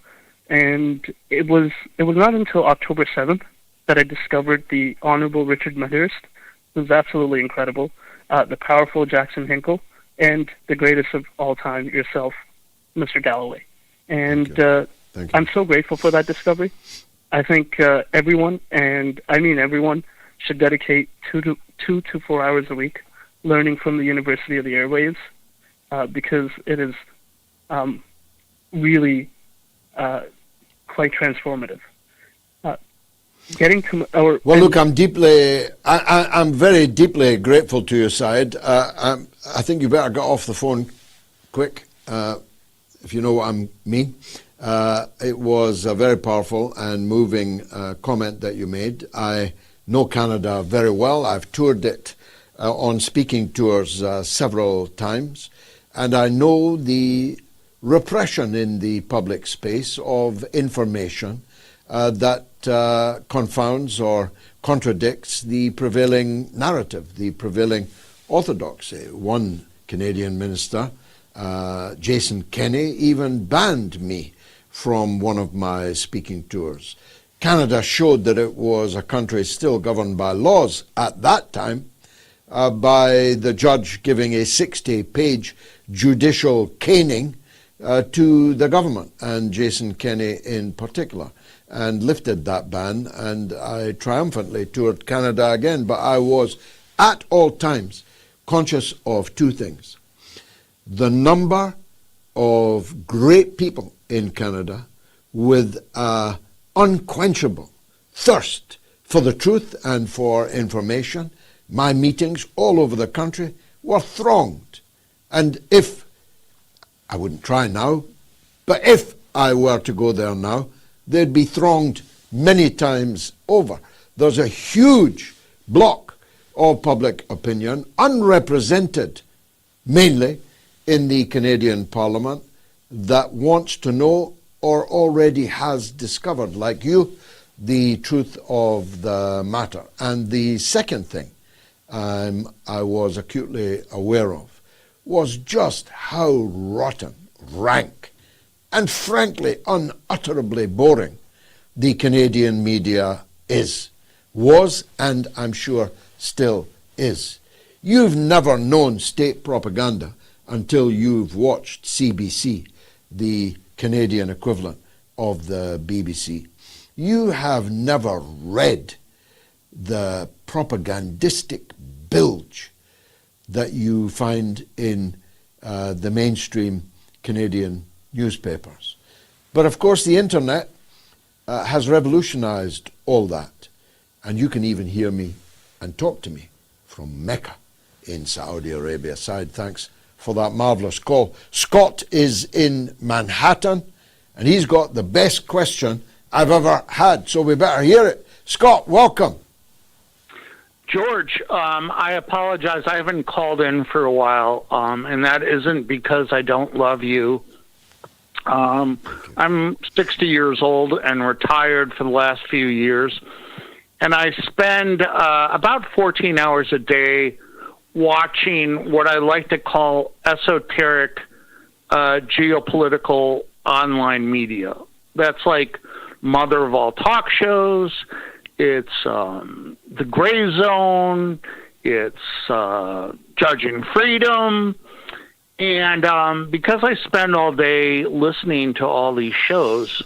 And it was not until October 7th that I discovered the Honorable Richard Medhurst, who's absolutely incredible, the powerful Jackson Hinkle, and the greatest of all time, yourself, Mr. Galloway. And Thank you. I'm so grateful for that discovery. I think everyone, and I mean everyone, should dedicate 2 to 4 hours a week learning from the University of the Airwaves, because it is really quite transformative. Getting to our look, I'm very deeply grateful to your side. I think you better get off the phone quick, if you know what I mean. It was a very powerful and moving comment that you made. I know Canada very well. I've toured it on speaking tours several times, and I know the repression in the public space of information that confounds or contradicts the prevailing narrative, the prevailing orthodoxy. One Canadian minister, Jason Kenney, even banned me from one of my speaking tours. Canada showed that it was a country still governed by laws at that time, by the judge giving a 60-page judicial caning to the government, and Jason Kenney in particular, and lifted that ban, and I triumphantly toured Canada again. But I was at all times conscious of two things: the number of great people in Canada with unquenchable thirst for the truth and for information. My meetings all over the country were thronged. And if, I wouldn't try now, but if I were to go there now, they'd be thronged many times over. There's a huge block of public opinion, unrepresented mainly in the Canadian Parliament, that wants to know or already has discovered, like you, the truth of the matter. And the second thing I was acutely aware of was just how rotten, rank, and frankly unutterably boring the Canadian media was, and I'm sure still is. You've never known state propaganda until you've watched CBC, the Canadian equivalent of the BBC. You have never read the propagandistic bilge that you find in the mainstream Canadian newspapers. But of course the internet has revolutionized all that, and you can even hear me and talk to me from Mecca in Saudi Arabia. Side, thanks for that marvelous call. Scott is in Manhattan, and he's got the best question I've ever had, so we better hear it. Scott, welcome. George, I apologize. I haven't called in for a while, and that isn't because I don't love you. I'm 60 years old and retired for the last few years, and I spend about 14 hours a day watching what I like to call esoteric geopolitical online media. That's like mother of all talk shows. It's The Gray Zone. It's Judging Freedom. And because I spend all day listening to all these shows,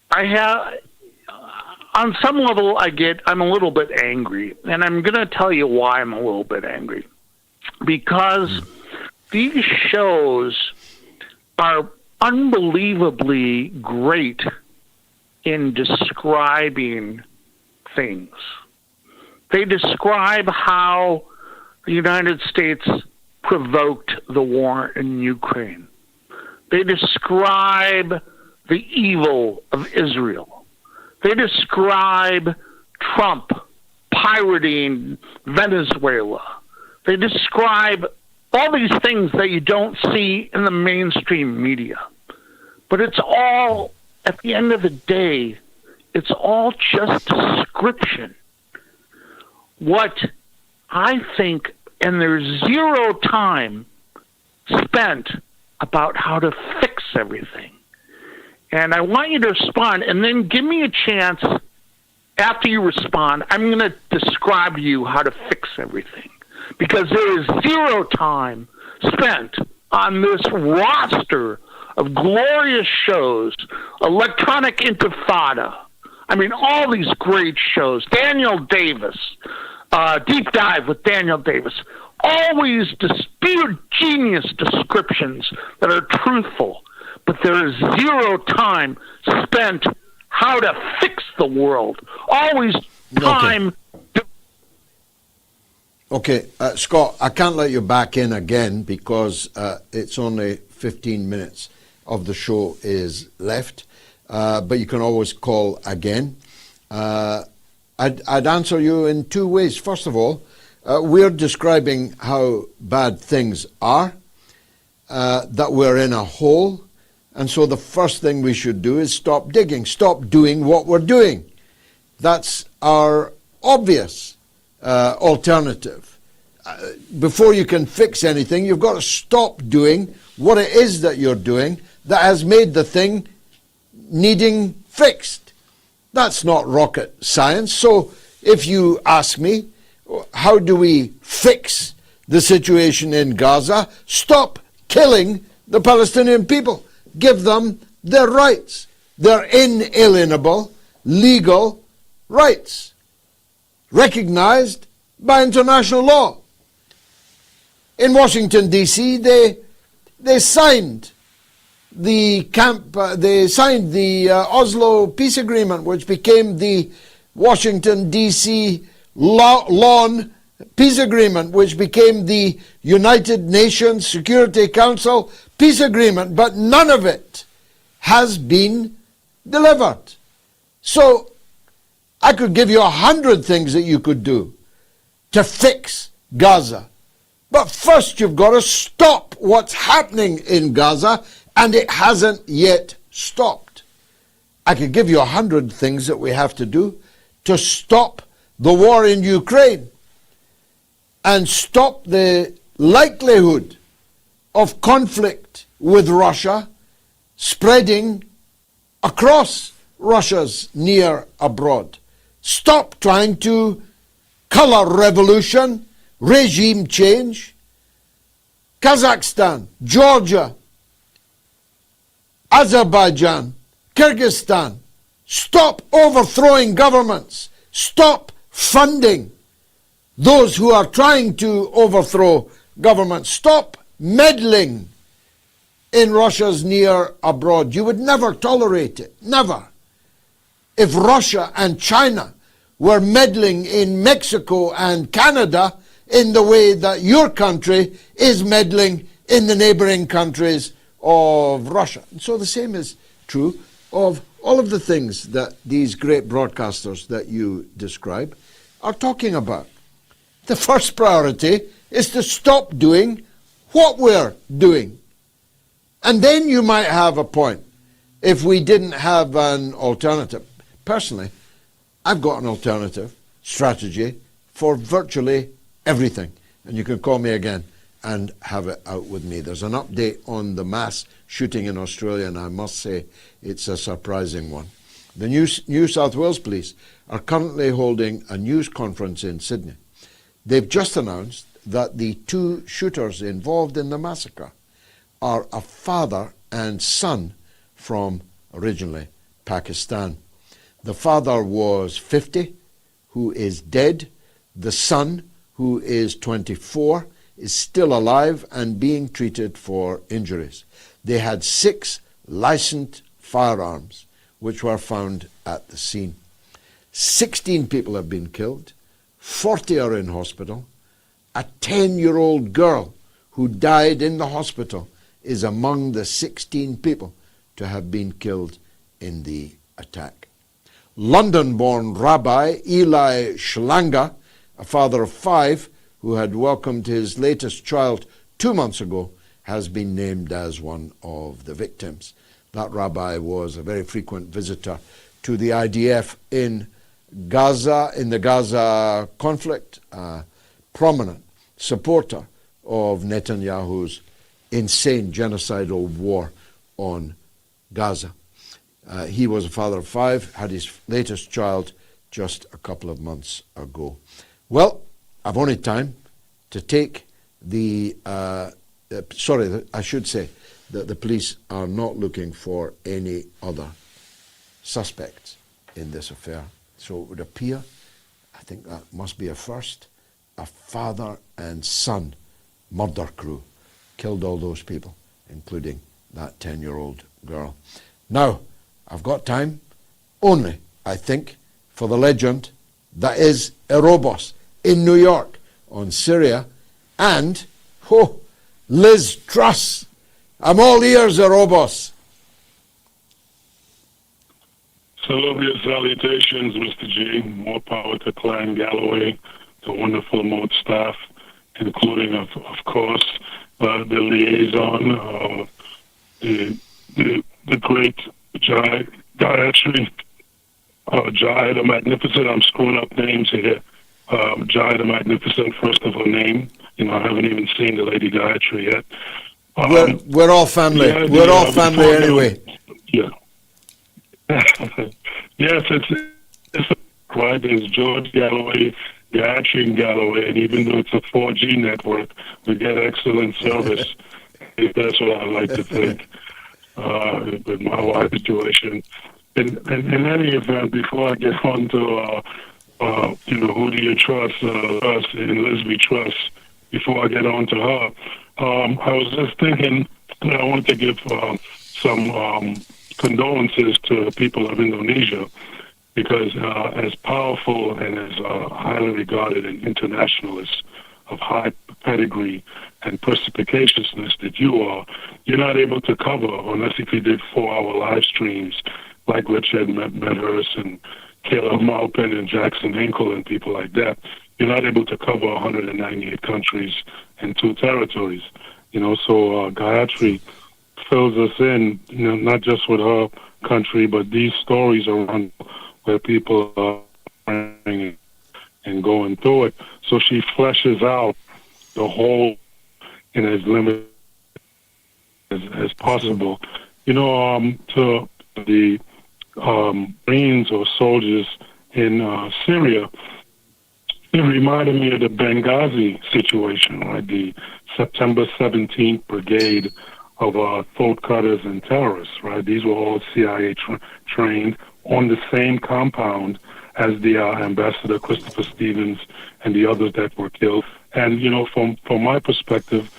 I have, on some level, I'm a little bit angry. And I'm going to tell you why I'm a little bit angry. Because these shows are unbelievably great in describing things. They describe how the United States provoked the war in Ukraine. They describe the evil of Israel. They describe Trump pirating Venezuela. They describe all these things that you don't see in the mainstream media. But it's all, at the end of the day, it's all just description. What I think, and there's zero time spent about how to fix everything. And I want you to respond, and then give me a chance, after you respond, I'm going to describe to you how to fix everything. Because there is zero time spent on this roster of glorious shows, Electronic Intifada. I mean, all these great shows. Daniel Davis, Deep Dive with Daniel Davis. Always pure genius descriptions that are truthful. But there is zero time spent how to fix the world. Always time. Okay, Scott, I can't let you back in again because it's only 15 minutes of the show is left, but you can always call again. I'd answer you in two ways. First of all, we're describing how bad things are, that we're in a hole, and so the first thing we should do is stop digging, stop doing what we're doing. That's our obvious alternative. Before you can fix anything, you've got to stop doing what it is that you're doing that has made the thing needing fixed. That's not rocket science. So if you ask me, how do we fix the situation in Gaza? Stop killing the Palestinian people. Give them their rights, their inalienable, legal rights, recognized by international law. In Washington, D.C., they signed the Oslo Peace Agreement, which became the Washington, D.C. Lawn Peace Agreement, which became the United Nations Security Council Peace Agreement, but none of it has been delivered. So I could give you 100 things that you could do to fix Gaza. But first you've got to stop what's happening in Gaza, and it hasn't yet stopped. I could give you 100 things that we have to do to stop the war in Ukraine and stop the likelihood of conflict with Russia spreading across Russia's near abroad. Stop trying to color revolution, regime change. Kazakhstan, Georgia, Azerbaijan, Kyrgyzstan. Stop overthrowing governments. Stop funding those who are trying to overthrow governments. Stop meddling in Russia's near abroad. You would never tolerate it. Never. If Russia and China were meddling in Mexico and Canada in the way that your country is meddling in the neighboring countries of Russia. And so the same is true of all of the things that these great broadcasters that you describe are talking about. The first priority is to stop doing what we're doing. And then you might have a point if we didn't have an alternative. Personally, I've got an alternative strategy for virtually everything. And you can call me again and have it out with me. There's an update on the mass shooting in Australia, and I must say it's a surprising one. The New South Wales Police are currently holding a news conference in Sydney. They've just announced that the two shooters involved in the massacre are a father and son from originally Pakistan. The father was 50, who is dead. The son, who is 24, is still alive and being treated for injuries. They had 6 licensed firearms, which were found at the scene. 16 people have been killed. 40 are in hospital. A 10-year-old girl who died in the hospital is among the 16 people to have been killed in the attack. London-born Rabbi Eli Schlanger, a father of 5 who had welcomed his latest child 2 months ago, has been named as one of the victims. That rabbi was a very frequent visitor to the IDF in Gaza, in the Gaza conflict, a prominent supporter of Netanyahu's insane genocidal war on Gaza. He was a father of 5, had his latest child just a couple of months ago. Well, I've only time to take I should say that the police are not looking for any other suspects in this affair. So it would appear, I think that must be a first, a father and son murder crew killed all those people, including that 10-year-old girl. Now, I've got time only, I think, for the legend that is Erebos in New York on Syria and, Liz Truss. I'm all ears, Erebos. Salutations, Mr. G. More power to Clan Galloway. the wonderful MOATS staff, including, of course, the liaison, the great Gayatri, Jai the Magnificent. I'm screwing up names here. Jai the Magnificent, first of her name. You know, I haven't even seen the Lady Gayatri yet. We're all family. Yeah, we're all family anyway. Yeah. Yes, it's right. There's George Galloway, Gayatri Galloway, and even though it's a 4G network, we get excellent service. That's what I like to think. With my wife's situation. In any event, before I get on to who do you trust, us in Lisby Trust, before I get on to her, I was just thinking that I wanted to give some condolences to the people of Indonesia, because as powerful and as highly regarded and internationalists of high pedigree and perspicaciousness that you are, you're not able to cover, unless if you did 4-hour live streams like Richard Medhurst and Caleb Maupin and Jackson Hinkle and people like that. You're not able to cover 198 countries and 2 territories. You know, so Gayatri fills us in, you know, not just with her country, but these stories around where people are and going through it. So she fleshes out the whole in as limited as possible. You know, to the Marines or soldiers in Syria, it reminded me of the Benghazi situation, right? The September 17th Brigade of throat cutters and terrorists, right? These were all CIA trained on the same compound as the ambassador Christopher Stevens and the others that were killed. And, you know, from my perspective,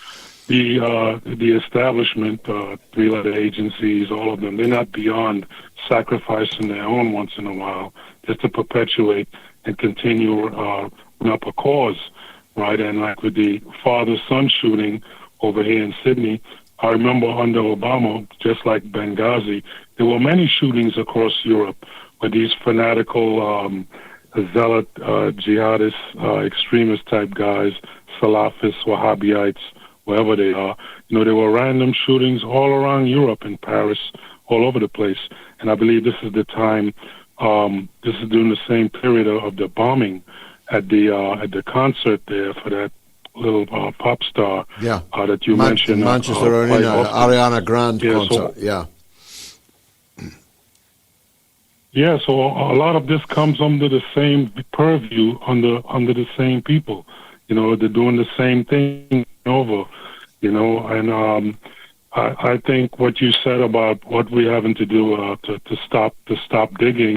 the establishment, 3-letter agencies, all of them, they're not beyond sacrificing their own once in a while just to perpetuate and continue up a cause, right? And like with the father-son shooting over here in Sydney, I remember under Obama, just like Benghazi, there were many shootings across Europe where these fanatical zealot jihadist extremist type guys, Salafists, Wahhabite, wherever they are, you know, there were random shootings all around Europe, in Paris, all over the place. And I believe this is the time, this is during the same period of the bombing at the concert there for that little pop star that you mentioned. Manchester Arena, Ariana Grande concert, Yeah, so a lot of this comes under the same purview, under the same people. You know, they're doing the same thing over, you know, and I think what you said about what we're having to do to stop digging,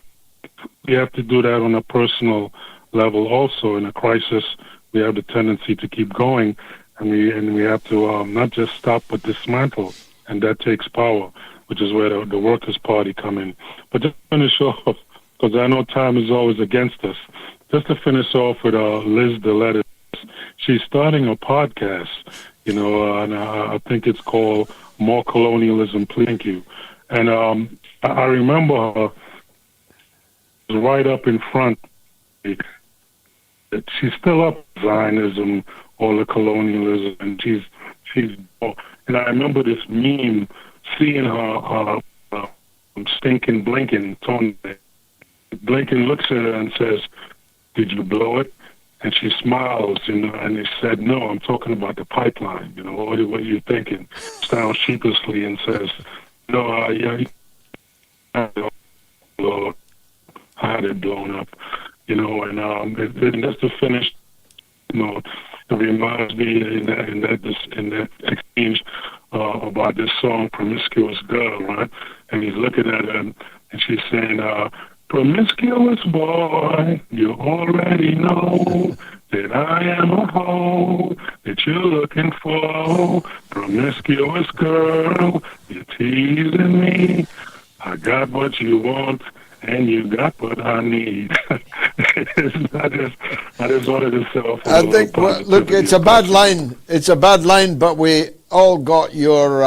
we have to do that on a personal level also. In a crisis, we have the tendency to keep going, and we have to not just stop but dismantle, and that takes power, which is where the Workers' Party come in. But just to finish off, because I know time is always against us, just to finish off with Liz DeLettis. She's starting a podcast, you know, and I think it's called More Colonialism, Thank You. And I remember her right up in front. She's still up Zionism, all the colonialism, and she's and I remember this meme, seeing her stinking Blinken, Tony. Blinken looks at her and says, "Did you blow it?" And she smiles, you know, and he said, "No, I'm talking about the pipeline. You know, what are you thinking?" Sounds sheepishly and says, "No, yeah, I had it blown up." You know, and just to finish, you know, it reminds me in that exchange about this song "Promiscuous Girl," right? And he's looking at her, and she's saying, "Promiscuous boy, you already know that I am a hoe that you're looking for. Promiscuous girl, you're teasing me. I got what you want, and you got what I need." I just wanted to say. I think, look, it's a bad line. It's a bad line, but we all got your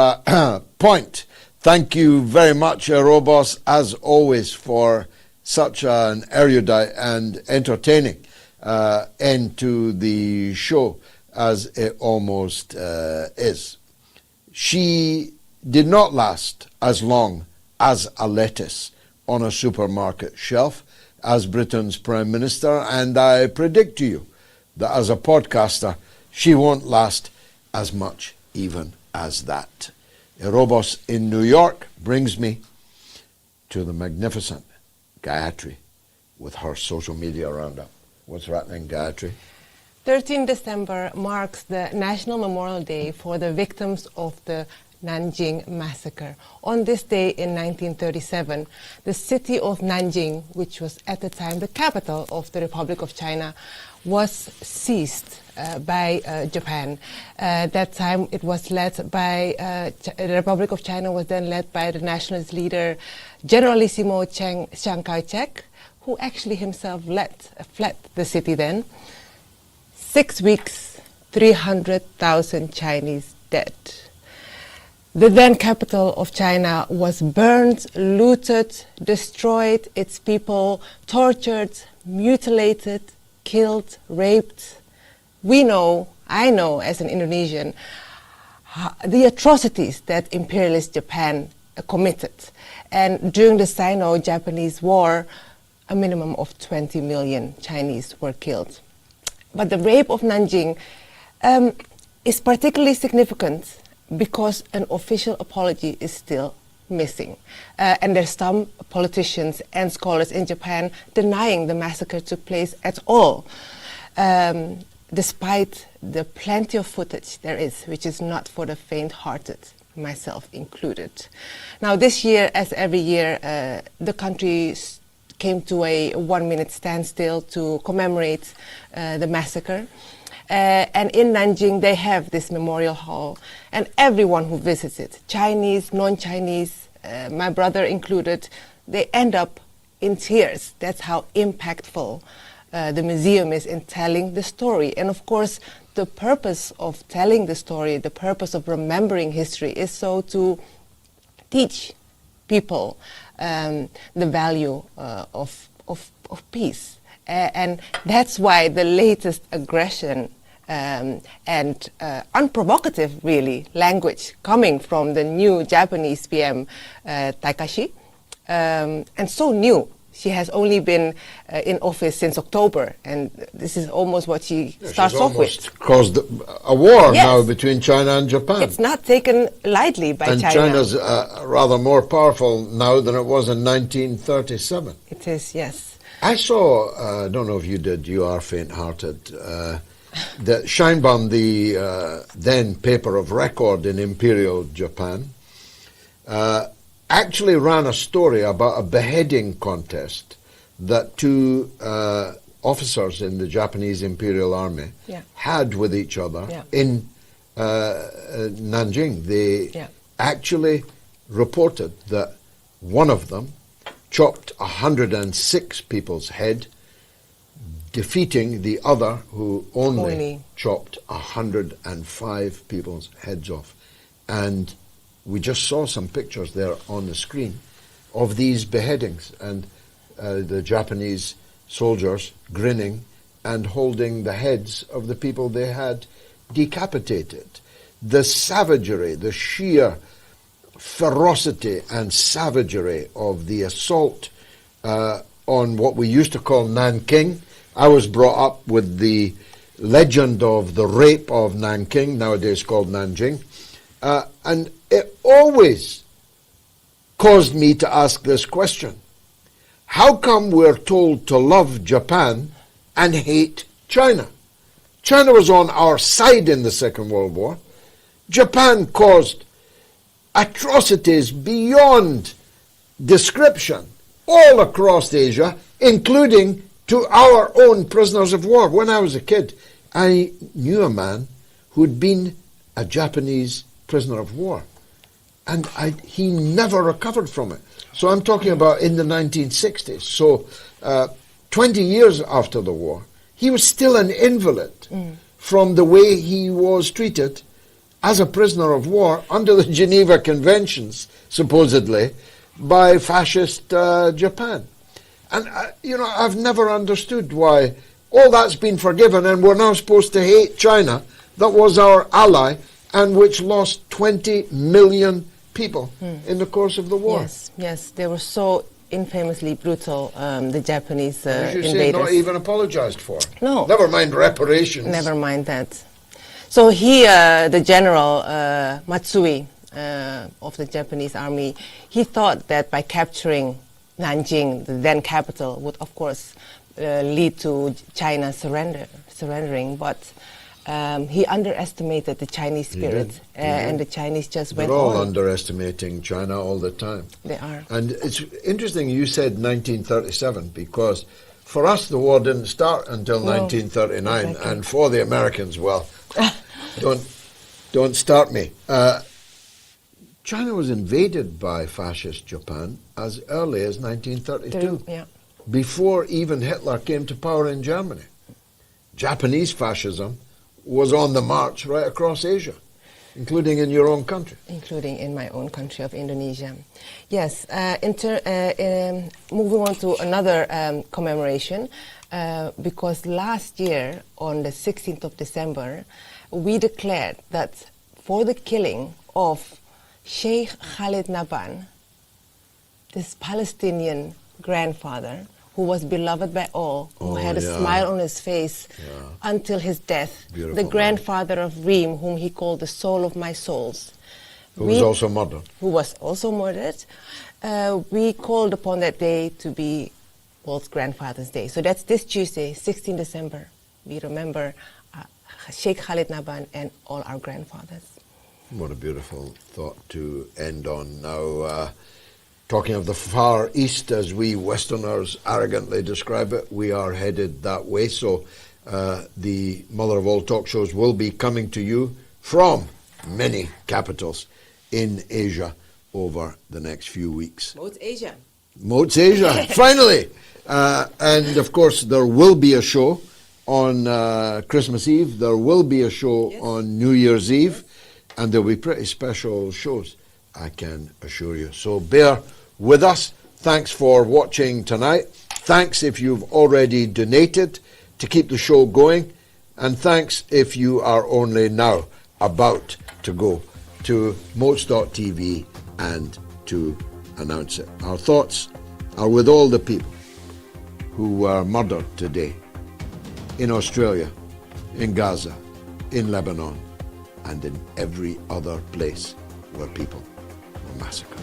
point. Thank you very much, Robos, as always, for such an erudite and entertaining end to the show as it almost is. She did not last as long as a lettuce on a supermarket shelf as Britain's Prime Minister, and I predict to you that as a podcaster, she won't last as much even as that. Erebos in New York brings me to the magnificent Gayatri with her social media roundup. What's happening, Gayatri? 13 December marks the National Memorial Day for the victims of the Nanjing massacre. On this day in 1937, the city of Nanjing, which was at the time the capital of the Republic of China, was seized by Japan. That time it was led by, the Republic of China was then led by the nationalist leader Generalissimo Chiang Kai-shek, who actually himself fled the city then. 6 weeks, 300,000 Chinese dead. The then capital of China was burned, looted, destroyed, its people tortured, mutilated, killed, raped. We know, I know as an Indonesian, the atrocities that imperialist Japan committed. And during the Sino-Japanese War, a minimum of 20 million Chinese were killed. But the rape of Nanjing is particularly significant because an official apology is still missing. And there's some politicians and scholars in Japan denying the massacre took place at all, despite the plenty of footage there is, which is not for the faint-hearted, myself included. Now this year, as every year, the country came to a 1-minute standstill to commemorate the massacre. And in Nanjing, they have this memorial hall, and everyone who visits it, Chinese, non-Chinese, my brother included, they end up in tears. That's how impactful the museum is in telling the story. And of course, the purpose of telling the story, the purpose of remembering history is so to teach people the value of peace. And that's why the latest aggression and unprovocative, really, language coming from the new Japanese PM, Takashi, and so new. She has only been in office since October, and this is almost what she starts off with. She's caused a war Yes. now between China and Japan. It's not taken lightly by and China. China's rather more powerful now than it was in 1937. It is, yes. I saw, I don't know if you did, you are faint-hearted, that Scheinbaum, the then paper of record in Imperial Japan, actually ran a story about a beheading contest that two officers in the Japanese Imperial Army had with each other in Nanjing. They actually reported that one of them chopped 106 people's head, defeating the other who only chopped 105 people's heads off. And we just saw some pictures there on the screen of these beheadings, and the Japanese soldiers grinning and holding the heads of the people they had decapitated. The savagery, the sheer ferocity and savagery of the assault on what we used to call Nanking. I was brought up with the legend of the rape of Nanking, nowadays called Nanjing, and it always caused me to ask this question. How come we're told to love Japan and hate China? China was on our side in the Second World War. Japan caused atrocities beyond description all across Asia, including to our own prisoners of war. When I was a kid, I knew a man who'd been a Japanese prisoner of war, and he never recovered from it. So I'm talking about in the 1960s. So 20 years after the war, he was still an invalid from the way he was treated as a prisoner of war under the Geneva Conventions, supposedly, by fascist Japan. And, I've never understood why All that's been forgiven, and we're now supposed to hate China, that was our ally, and which lost 20 million people in the course of the war. Yes, they were so infamously brutal, the Japanese As you invaders. say, not even apologized for. No. Never mind reparations. Never mind that. So he, the general Matsui of the Japanese army, he thought that by capturing Nanjing, the then capital, would of course lead to China surrendering, but he underestimated the Chinese spirit, and the Chinese just went on. They're all underestimating China all the time. They are. And it's interesting you said 1937, because for us the war didn't start until 1939, exactly. And for the Americans, well, don't start me. China was invaded by fascist Japan as early as 1932, before even Hitler came to power in Germany. Japanese fascism was on the march right across Asia, including in your own country. Including in my own country of Indonesia. Yes, moving on to another commemoration, because last year, on the 16th of December, we declared that for the killing of Sheikh Khalid Nabhan, this Palestinian grandfather, who was beloved by all, who had a smile on his face until his death. Beautiful the grandfather of Reem, whom he called the soul of my souls. Who was also murdered. Who was also murdered. We called upon that day to be World Grandfather's Day. So that's this Tuesday, 16 December. We remember Sheikh Khalid Nabhan and all our grandfathers. What a beautiful thought to end on. Now, talking of the Far East, as we Westerners arrogantly describe it, we are headed that way. So the mother of all talk shows will be coming to you from many capitals in Asia over the next few weeks. MOATS Asia. MOATS Asia, finally! And of course, there will be a show on Christmas Eve. There will be a show on New Year's Eve. And there'll be pretty special shows, I can assure you. So bear with us. Thanks for watching tonight. Thanks if you've already donated to keep the show going. And thanks if you are only now about to go to moats.tv and to announce it. Our thoughts are with all the people who were murdered today in Australia, in Gaza, in Lebanon, and in every other place where people were massacred.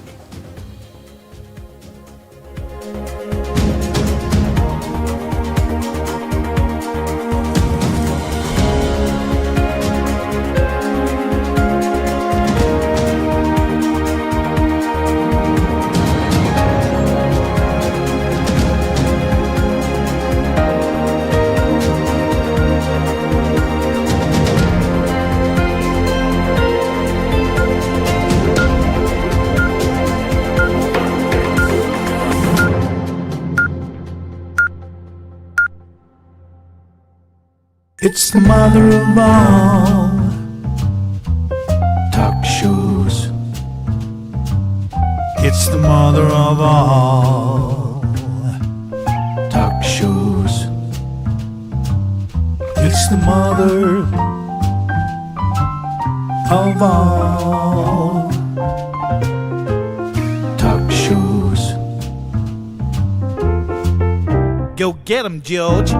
It's the mother of all talk shows. It's the mother of all talk shows. It's the mother of all talk shows. Go get 'em, George.